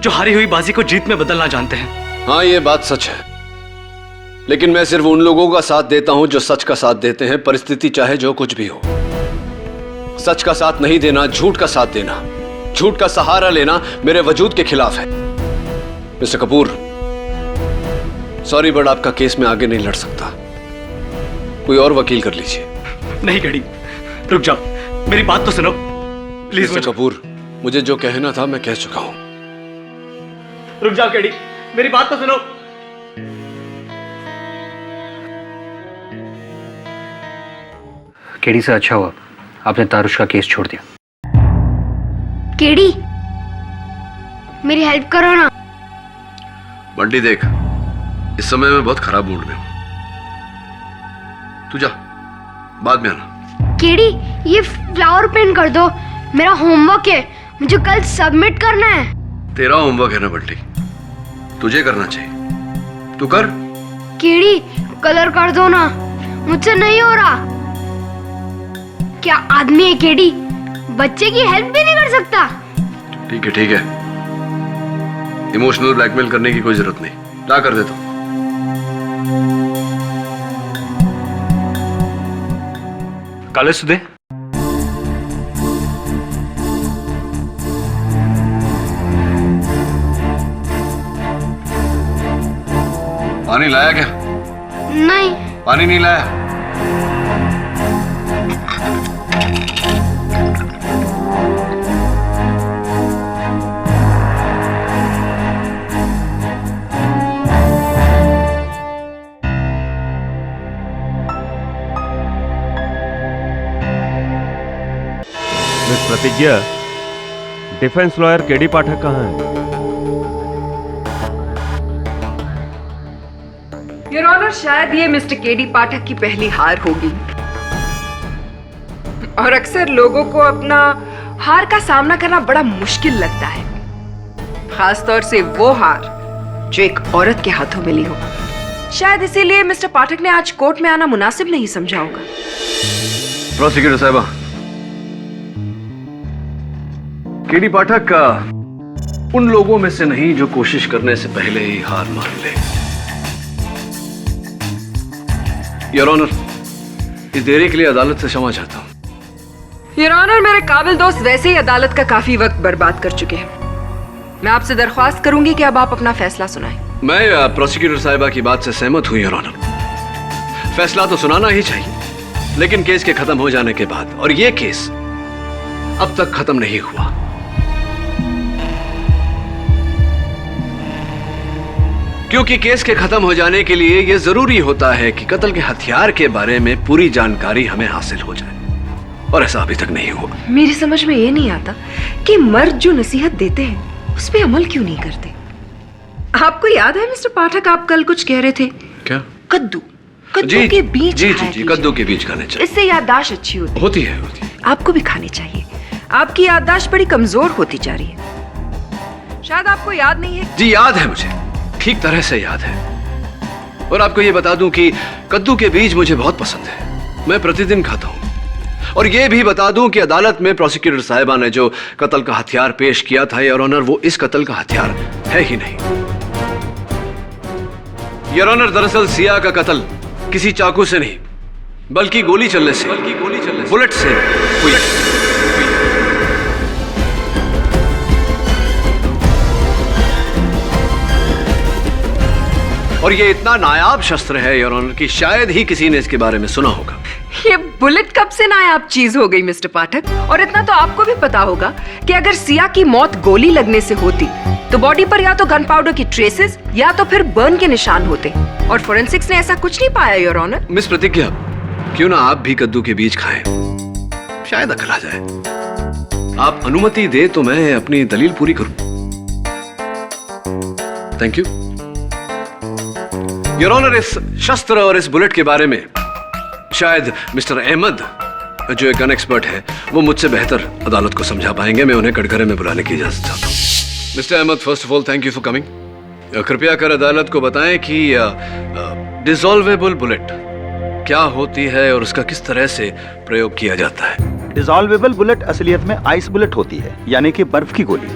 जो हारी हुई बाजी को जीत में बदलना जानते हैं। हाँ, ये बात सच है, लेकिन मैं सिर्फ उन लोगों का साथ देता हूं जो सच का साथ देते हैं, परिस्थिति चाहे जो कुछ भी हो। सच का साथ नहीं देना, झूठ का साथ देना, झूठ का सहारा लेना मेरे वजूद के खिलाफ है। मिस्टर कपूर, सॉरी बट आपका केस में आगे नहीं लड़ सकता। कोई और वकील कर लीजिए। नहीं केडी, रुक जाओ, मेरी बात तो सुनो प्लीज। मिस्टर कपूर, मुझे जो कहना था मैं कह चुका हूं। रुक जाओ केडी, मेरी बात तो सुनो। केडी से अच्छा हुआ आपने तारुश का केस छोड़ दिया। केडी, मेरी हेल्प करो ना। बंटी देख, इस समय मैं बहुत खराब मूड में हूं, तू जा, बाद में आना। केडी, ये फ्लावर पेंट कर दो, मेरा होमवर्क है, मुझे कल सबमिट करना है। तेरा होमवर्क है ना बंटी, तुझे करना चाहिए, तू कर। केडी, कलर कर दो ना, मुझसे नहीं हो रहा। क्या आदमी है केडी, बच्चे की हेल्प भी नहीं कर सकता। ठीक है, इमोशनल ब्लैकमेल करने की कोई जरूरत नहीं, ला कर देता हूं। कालेज दे। पानी लाया क्या? नहीं। पानी नहीं लाया? मिस प्रतिज्ञा, डिफेंस लॉयर केडी पाठक कहाँ है? योर ऑनर, शायद ये मिस्टर केडी पाठक की पहली हार होगी, और अक्सर लोगों को अपना हार का सामना करना बड़ा मुश्किल लगता है, खासतौर से वो हार जो एक औरत के हाथों मिली हो। शायद इसीलिए मिस्टर पाठक ने आज कोर्ट में आना मुनासिब नहीं समझा होगा। प्रोसिक्यूटर साहिबा, केडी पाठक का उन लोगों में से नहीं जो कोशिश करने से पहले ही हार मान ले। योर ऑनर, इस देरी के लिए अदालत से क्षमा चाहता हूं। योर ऑनर, मेरे काबिल दोस्त वैसे ही अदालत का काफी वक्त बर्बाद कर चुके हैं। मैं आपसे दरख्वास्त करूंगी कि अब आप अपना फैसला सुनाएं। मैं प्रोसिक्यूटर साहिबा की बात से सहमत हूं योर ऑनर। फैसला तो सुनाना ही चाहिए, लेकिन केस के खत्म हो जाने के बाद, और ये केस अब तक खत्म नहीं हुआ। क्योंकि केस के खत्म हो जाने के लिए यह जरूरी होता है कि कत्ल के हथियार के बारे में पूरी जानकारी हमें हासिल हो जाए, और ऐसा अभी तक नहीं हुआ। मेरी समझ में ये नहीं आता कि मर्द जो नसीहत देते हैं उस पे अमल क्यों नहीं करते। आपको याद है मिस्टर पाठक, आप कल कुछ कह रहे थे? क्या? कद्दू जी, के बीज जी, खाया जी, कद्दू के बीज खाने चाहिए, इससे याददाश्त अच्छी होती है। आपको भी खानी चाहिए, आपकी याददाश्त बड़ी कमजोर होती जा रही है। शायद आपको याद नहीं है। जी याद है, मुझे ठीक तरह से याद है। और आपको यह बता दूं कि कद्दू के बीज मुझे बहुत पसंद है, मैं प्रतिदिन खाता हूं। और यह भी बता दूं कि अदालत में प्रोसिक्यूटर साहिबा ने जो कत्ल का हथियार पेश किया था योर ऑनर, वो इस कत्ल का हथियार है ही नहीं। योर ऑनर, दरअसल सिया का कत्ल किसी चाकू से नहीं, बल्कि गोली चलने से, बुलेट से हुई। और ये इतना नायाब शस्त्र है योर ऑनर कि शायद ही किसी ने इसके बारे में सुना होगा। ये बुलेट कब से नायाब चीज हो गई मिस्टर पाठक? और इतना तो आपको भी पता होगा कि अगर सिया की मौत गोली लगने से होती तो बॉडी पर या तो गन पाउडर की ट्रेसेस या तो फिर बर्न के निशान होते, और फोरेंसिक्स ने ऐसा कुछ नहीं पाया योर ऑनर। मिस प्रतिज्ञा, क्यों ना आप भी कद्दू के बीज खाएं, शायद अकल आ जाए। आप अनुमति दे तो मैं अपनी दलील पूरी करूं। Thank you your honour. इस शस्त्र और इस बुलेट के बारे में शायद मिस्टर अहमद, जो एक गन एक्सपर्ट है, वो मुझसे बेहतर अदालत को समझा पाएंगे। मैं उन्हें कटघरे में बुलाने की इजाजत चाहता हूँ। Mister Ahmed, first of all thank you for coming. कृपया कर अदालत को बताएं कि डिसॉल्वेबल बुलेट क्या होती है और उसका किस तरह से प्रयोग किया जाता है। डिसॉल्वेबल बुलेट असलियत में आइस बुलेट होती है, यानी कि बर्फ की गोली।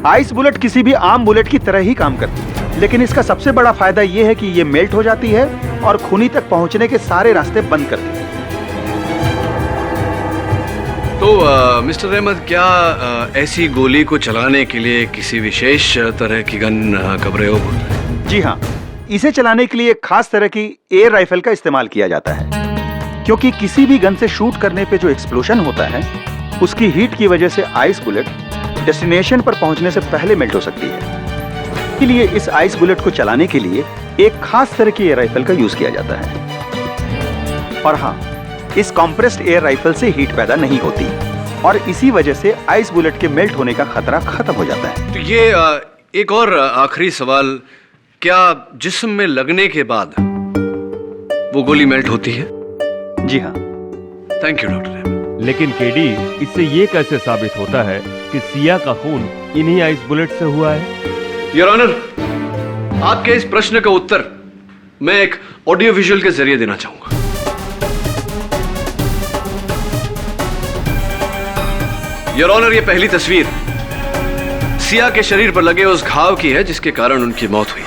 आइस बुलेट किसी भी आम बुलेट की तरह ही काम करती है, लेकिन इसका सबसे बड़ा फायदा यह है कि ये मेल्ट हो जाती है और खूनी तक पहुंचने के सारे रास्ते बंद करती है। तो मिस्टर अहमद, क्या ऐसी गोली को चलाने के लिए किसी विशेष तरह की गन का प्रयोग होता है? जी हाँ, इसे चलाने के लिए एक खास तरह की एयर राइफल का इस्तेमाल किया जाता है। क्योंकि किसी भी गन से शूट करने पे जो एक्सप्लोजन होता है उसकी हीट की वजह से आइस बुलेट डेस्टिनेशन पर पहुंचने से पहले मेल्ट हो सकती है। इसलिए इस आइस बुलेट को चलाने के लिए एक खास तरह की एयर राइफल का यूज किया जाता है। और हाँ, इस कॉम्प्रेस्ड एयर राइफल से हीट पैदा नहीं होती और इसी वजह से आइस बुलेट के मेल्ट होने का खतरा खत्म हो जाता है। तो ये एक और आखिरी सवाल, क्या जिस्म में लगने के बाद वो गोली मेल्ट होती है? जी हाँ। Thank you doctor. लेकिन केडी, इससे ये कैसे साबित होता है कि सिया का खून इन्हीं आइस बुलेट से हुआ है? योर ऑनर, आपके इस प्रश्न का उत्तर मैं एक ऑडियो विजुअल के जरिए देना चाहूंगा। योर ऑनर, ये पहली तस्वीर सिया के शरीर पर लगे उस घाव की है जिसके कारण उनकी मौत हुई।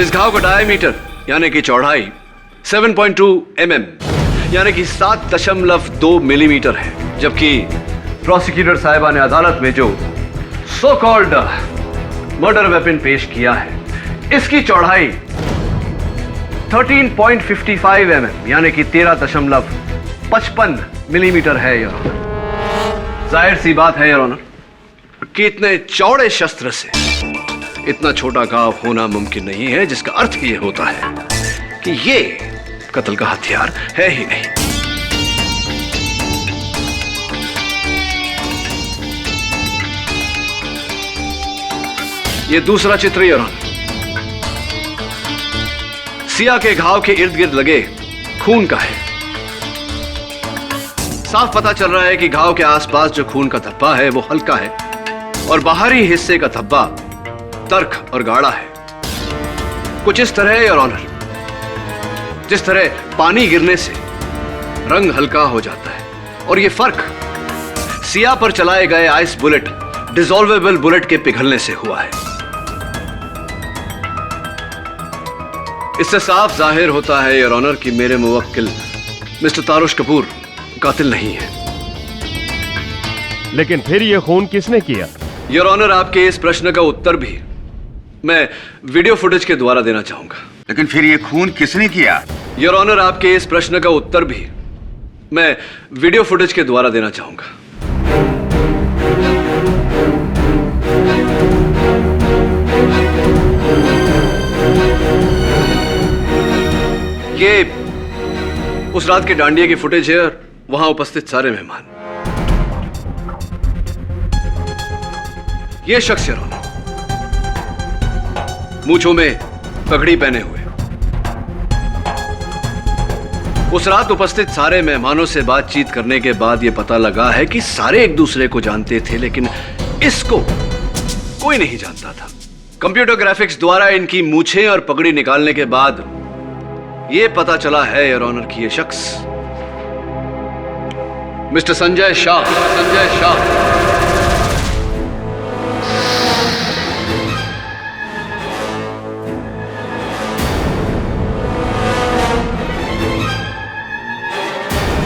इस घाव का डायमीटर यानी कि चौड़ाई 7.2 mm यानी कि 7.2 मिलीमीटर है, जबकि प्रोसिक्यूटर साहिबा ने अदालत में जो सो कॉल्ड मर्डर वेपन पेश किया है इसकी चौड़ाई 13.55 mm यानी कि 13.55 मिलीमीटर है योर ऑनर। जाहिर सी बात है योर ऑनर कि इतने चौड़े शस्त्र से इतना छोटा घाव होना मुमकिन नहीं है, जिसका अर्थ ये होता है कि ये कत्ल का हथियार है ही नहीं। ये दूसरा चित्र योर ऑनर सिया के घाव के इर्द गिर्द लगे खून का है। साफ पता चल रहा है कि घाव के आसपास जो खून का धब्बा है वो हल्का है और बाहरी हिस्से का धब्बा तर्क और गाढ़ा है। कुछ इस तरह है योर ऑनर, जिस तरह पानी गिरने से रंग हल्का हो जाता है और ये फर्क सिया पर चलाए गए आइस बुलेट डिसॉल्वेबल बुलेट के पिघलने से हुआ है। इससे साफ जाहिर होता है योर ऑनर कि मेरे मुवक्किल मिस्टर तारुश कपूर कातिल नहीं है। लेकिन फिर यह खून किसने किया? योर ऑनर, आपके इस प्रश्न का उत्तर भी मैं वीडियो फुटेज के द्वारा देना चाहूंगा। लेकिन फिर ये खून किसने किया? योर ऑनर, आपके इस प्रश्न का उत्तर भी मैं वीडियो फुटेज के द्वारा देना चाहूंगा। ये उस रात के डांडिया की फुटेज है और वहां उपस्थित सारे मेहमान। ये शख्स योर ऑनर मूंछों में पगड़ी पहने हुए उस रात उपस्थित सारे मेहमानों से बातचीत करने के बाद यह पता लगा है कि सारे एक दूसरे को जानते थे, लेकिन इसको कोई नहीं जानता था। कंप्यूटर ग्राफिक्स द्वारा इनकी मूंछें और पगड़ी निकालने के बाद यह पता चला है योर ऑनर कि यह शख्स मिस्टर संजय शाह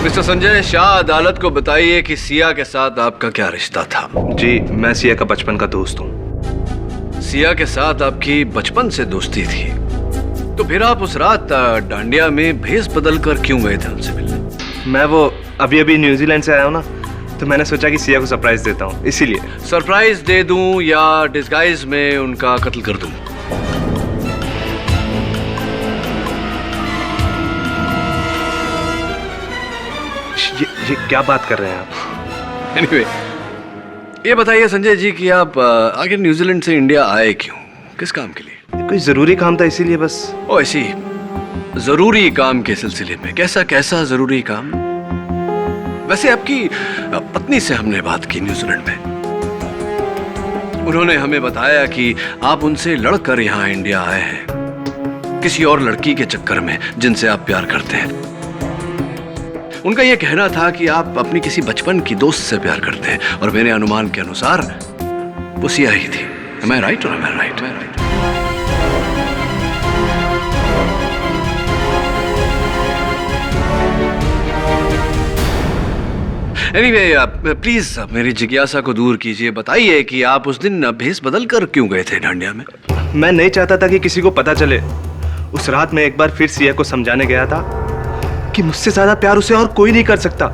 मिस्टर संजय शाह, अदालत को बताइए कि सिया के साथ आपका क्या रिश्ता था? जी, मैं सिया का बचपन का दोस्त हूँ। सिया के साथ आपकी बचपन से दोस्ती थी, तो फिर आप उस रात डांडिया में भेस बदल कर क्यों गए थे उनसे मिलने? मैं वो अभी न्यूजीलैंड से आया हूँ ना, तो मैंने सोचा कि सिया को सरप्राइज देता हूँ, इसीलिए। सरप्राइज दे दूं या डिस्गाइज में उनका कत्ल कर दूं? ये क्या बात कर रहे हैं आप? Anyway, ये बताइए संजय जी कि आप आखिर न्यूजीलैंड से इंडिया आए क्यों? किस काम के लिए? कोई जरूरी काम था, इसीलिए बस। ओ ऐसी जरूरी काम के सिलसिले में? कैसा जरूरी काम? वैसे आपकी पत्नी से हमने बात की न्यूजीलैंड में। उन्होंने हमें बताया कि आप उनसे लड़कर यहाँ इंडिया आए हैं किसी और लड़की के चक्कर में जिनसे आप प्यार करते हैं। उनका यह कहना था कि आप अपनी किसी बचपन की दोस्त से प्यार करते हैं और मेरे अनुमान के अनुसार वो सिया ही थी। Am I right or am I right? Anyway please मेरी जिज्ञासा को दूर कीजिए। बताइए कि आप उस दिन भेस बदल कर क्यों गए थे डांडिया में? मैं नहीं चाहता था कि किसी को पता चले। उस रात मैं एक बार फिर सिया को समझाने गया था कि मुझसे ज्यादा प्यार उसे और कोई नहीं कर सकता।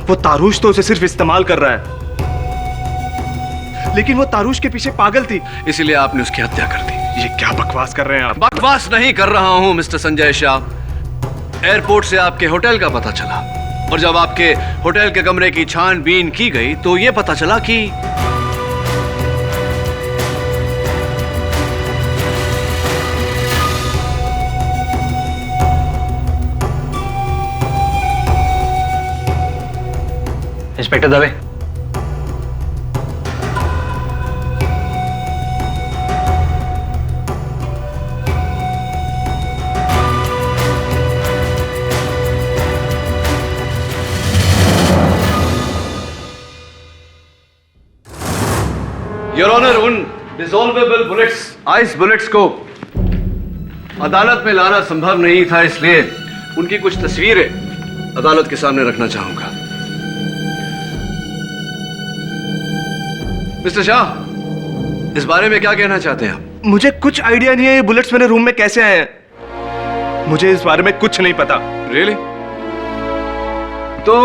वो तारूश तो उसे सिर्फ इस्तेमाल कर रहा है, लेकिन वो तारूश के पीछे पागल थी, इसीलिए आपने उसकी हत्या कर दी। ये क्या बकवास कर रहे हैं आप? बकवास नहीं कर रहा हूं मिस्टर संजय शाह। एयरपोर्ट से आपके होटल का पता चला, और जब आपके होटल के कमरे की छानबीन की गई तो यह पता चला कि इंस्पेक्टर दवे, योर ऑनर, उन डिसॉल्वेबल बुलेट्स, आइस बुलेट्स को अदालत में लाना संभव नहीं था, इसलिए उनकी कुछ तस्वीरें अदालत के सामने रखना चाहूंगा। मिस्टर शाह, इस बारे में क्या कहना चाहते हैं आप? मुझे कुछ आइडिया नहीं है ये बुलेट्स मेरे रूम में कैसे आए हैं। मुझे इस बारे में कुछ नहीं पता। रियली? तो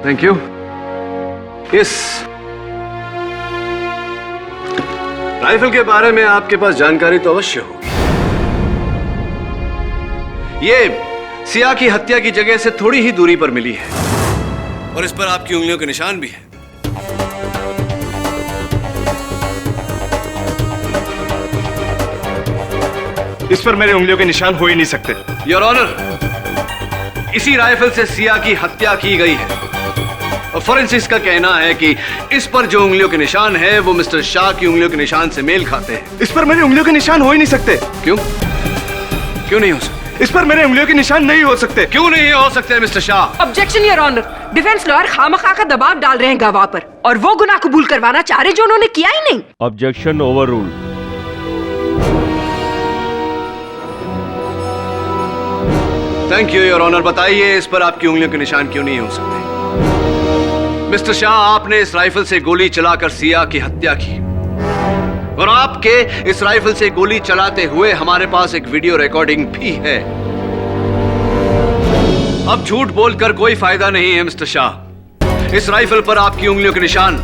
थैंक यू। इस राइफल के बारे में आपके पास जानकारी तो अवश्य होगी। ये सिया की हत्या की जगह से थोड़ी ही दूरी पर मिली है, और इस पर आपकी उंगलियों के निशान भी है। इस पर मेरे उंगलियों के निशान हो ही नहीं सकते। योर ऑनर, इसी राइफल से सिया की हत्या की गई है, और फोरेंसिक्स का कहना है कि इस पर जो उंगलियों के निशान है वो मिस्टर शाह की उंगलियों के निशान से मेल खाते हैं। इस पर मेरी उंगलियों के निशान हो ही नहीं सकते। क्यों? क्यों नहीं हो सकते? इस पर मेरे उंगलियों के निशान नहीं हो सकते। क्यों नहीं हो सकते mister Shah? Objection your honour, defence lawyer खामखा का दबाव डाल रहे हैं गवाह पर, और वो गुनाह कबूल करवाना चाह रहे जो उन्होंने किया ही नहीं। Objection overruled. Thank you your honour. बताइए इस पर आपकी उंगलियों के निशान क्यों नहीं हो सकते? मिस्टर शाह, आपने इस राइफल से गोली चलाकर सिया की हत्या की, और आपके इस राइफल से गोली चलाते हुए हमारे पास एक वीडियो रिकॉर्डिंग भी है। अब झूठ बोलकर कोई फायदा नहीं है मिस्टर शाह। इस राइफल पर आपकी उंगलियों के निशान,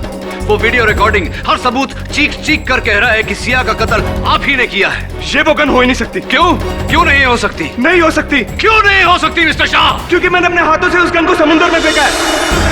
वो वीडियो रिकॉर्डिंग, हर सबूत चीख चीख कर कह रहा है कि सिया का कत्ल आप ही ने किया है। ये वो गन हो ही नहीं सकती। क्यों? क्यों नहीं हो सकती? नहीं हो सकती। क्यों नहीं हो सकती मिस्टर शाह? क्योंकि मैंने अपने हाथों से उस गन को समुद्र में फेंका है।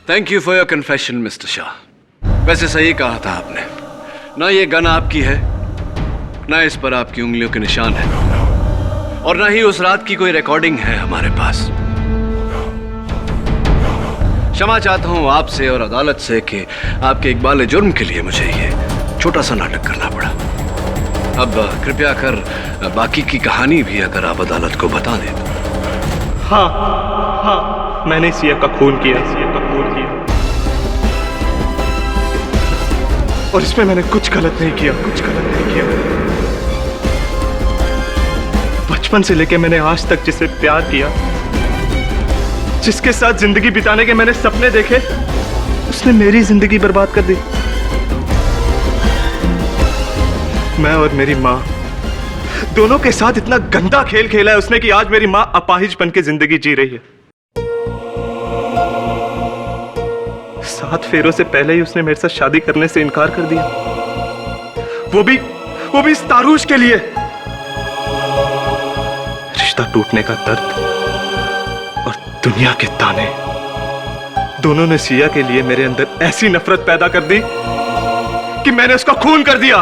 Thank you for your confession mister Shah. वैसे सही कहा था आपने, ना ये गन आपकी है, ना इस पर आपकी उंगलियों के निशान है, और ना ही उस रात की कोई रिकॉर्डिंग है हमारे पास। क्षमा चाहता हूं आपसे और अदालत से कि आपके इकबाल जुर्म के लिए मुझे ये छोटा सा नाटक करना पड़ा। अब कृपया कर बाकी की कहानी भी अगर आप अदालत को बता दें तो। हाँ, मैंने सिया का खून किया, और इसमें मैंने कुछ गलत नहीं किया। बचपन से लेके मैंने आज तक जिसे प्यार किया, जिसके साथ जिंदगी बिताने के मैंने सपने देखे, उसने मेरी जिंदगी बर्बाद कर दी। मैं और मेरी माँ दोनों के साथ इतना गंदा खेल खेला है उसने कि आज मेरी माँ अपाहिज बन के जिंदगी जी रही है। 7 फेरों से पहले ही उसने मेरे साथ शादी करने से इनकार कर दिया, वो भी इस तारूश के लिए। रिश्ता टूटने का दर्द और दुनिया के ताने, दोनों ने सिया के लिए मेरे अंदर ऐसी नफरत पैदा कर दी कि मैंने उसका खून कर दिया।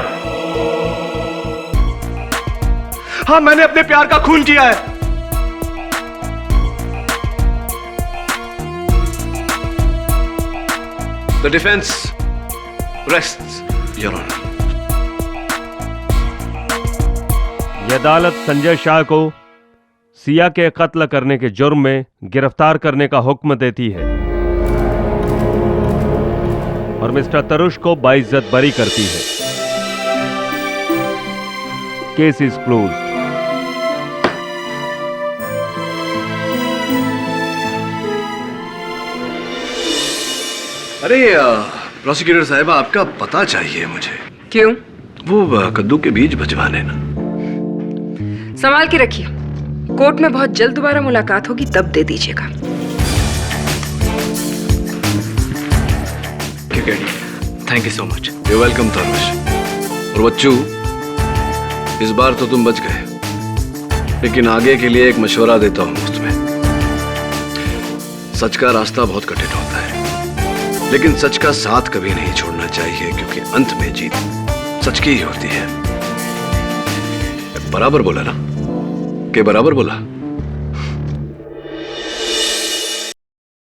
हाँ, मैंने अपने प्यार का खून किया है। The defense rests, Your Honor. यह अदालत संजय शाह को सिया के कत्ल करने के जुर्म में गिरफ्तार करने का हुक्म देती है और मिस्टर तरुष को बाइज्जत बरी करती है। Case is closed. अरे प्रोसिक्यूटर साहिबा, आपका पता चाहिए मुझे। क्यों? वो कद्दू के बीज भिजवाने ना। संभाल के रखिए, कोर्ट में बहुत जल्द दोबारा मुलाकात होगी, तब दे दीजिएगा। Thank you so much. You welcome Tarush. और बच्चू, इस बार तो तुम बच गए, लेकिन आगे के लिए एक मशवरा देता हूं तुम्हें। सच का रास्ता बहुत कठिन होता है, लेकिन सच का साथ कभी नहीं छोड़ना चाहिए, क्योंकि अंत में जीत सच की ही होती है। बराबर बोला ना? के बराबर बोला?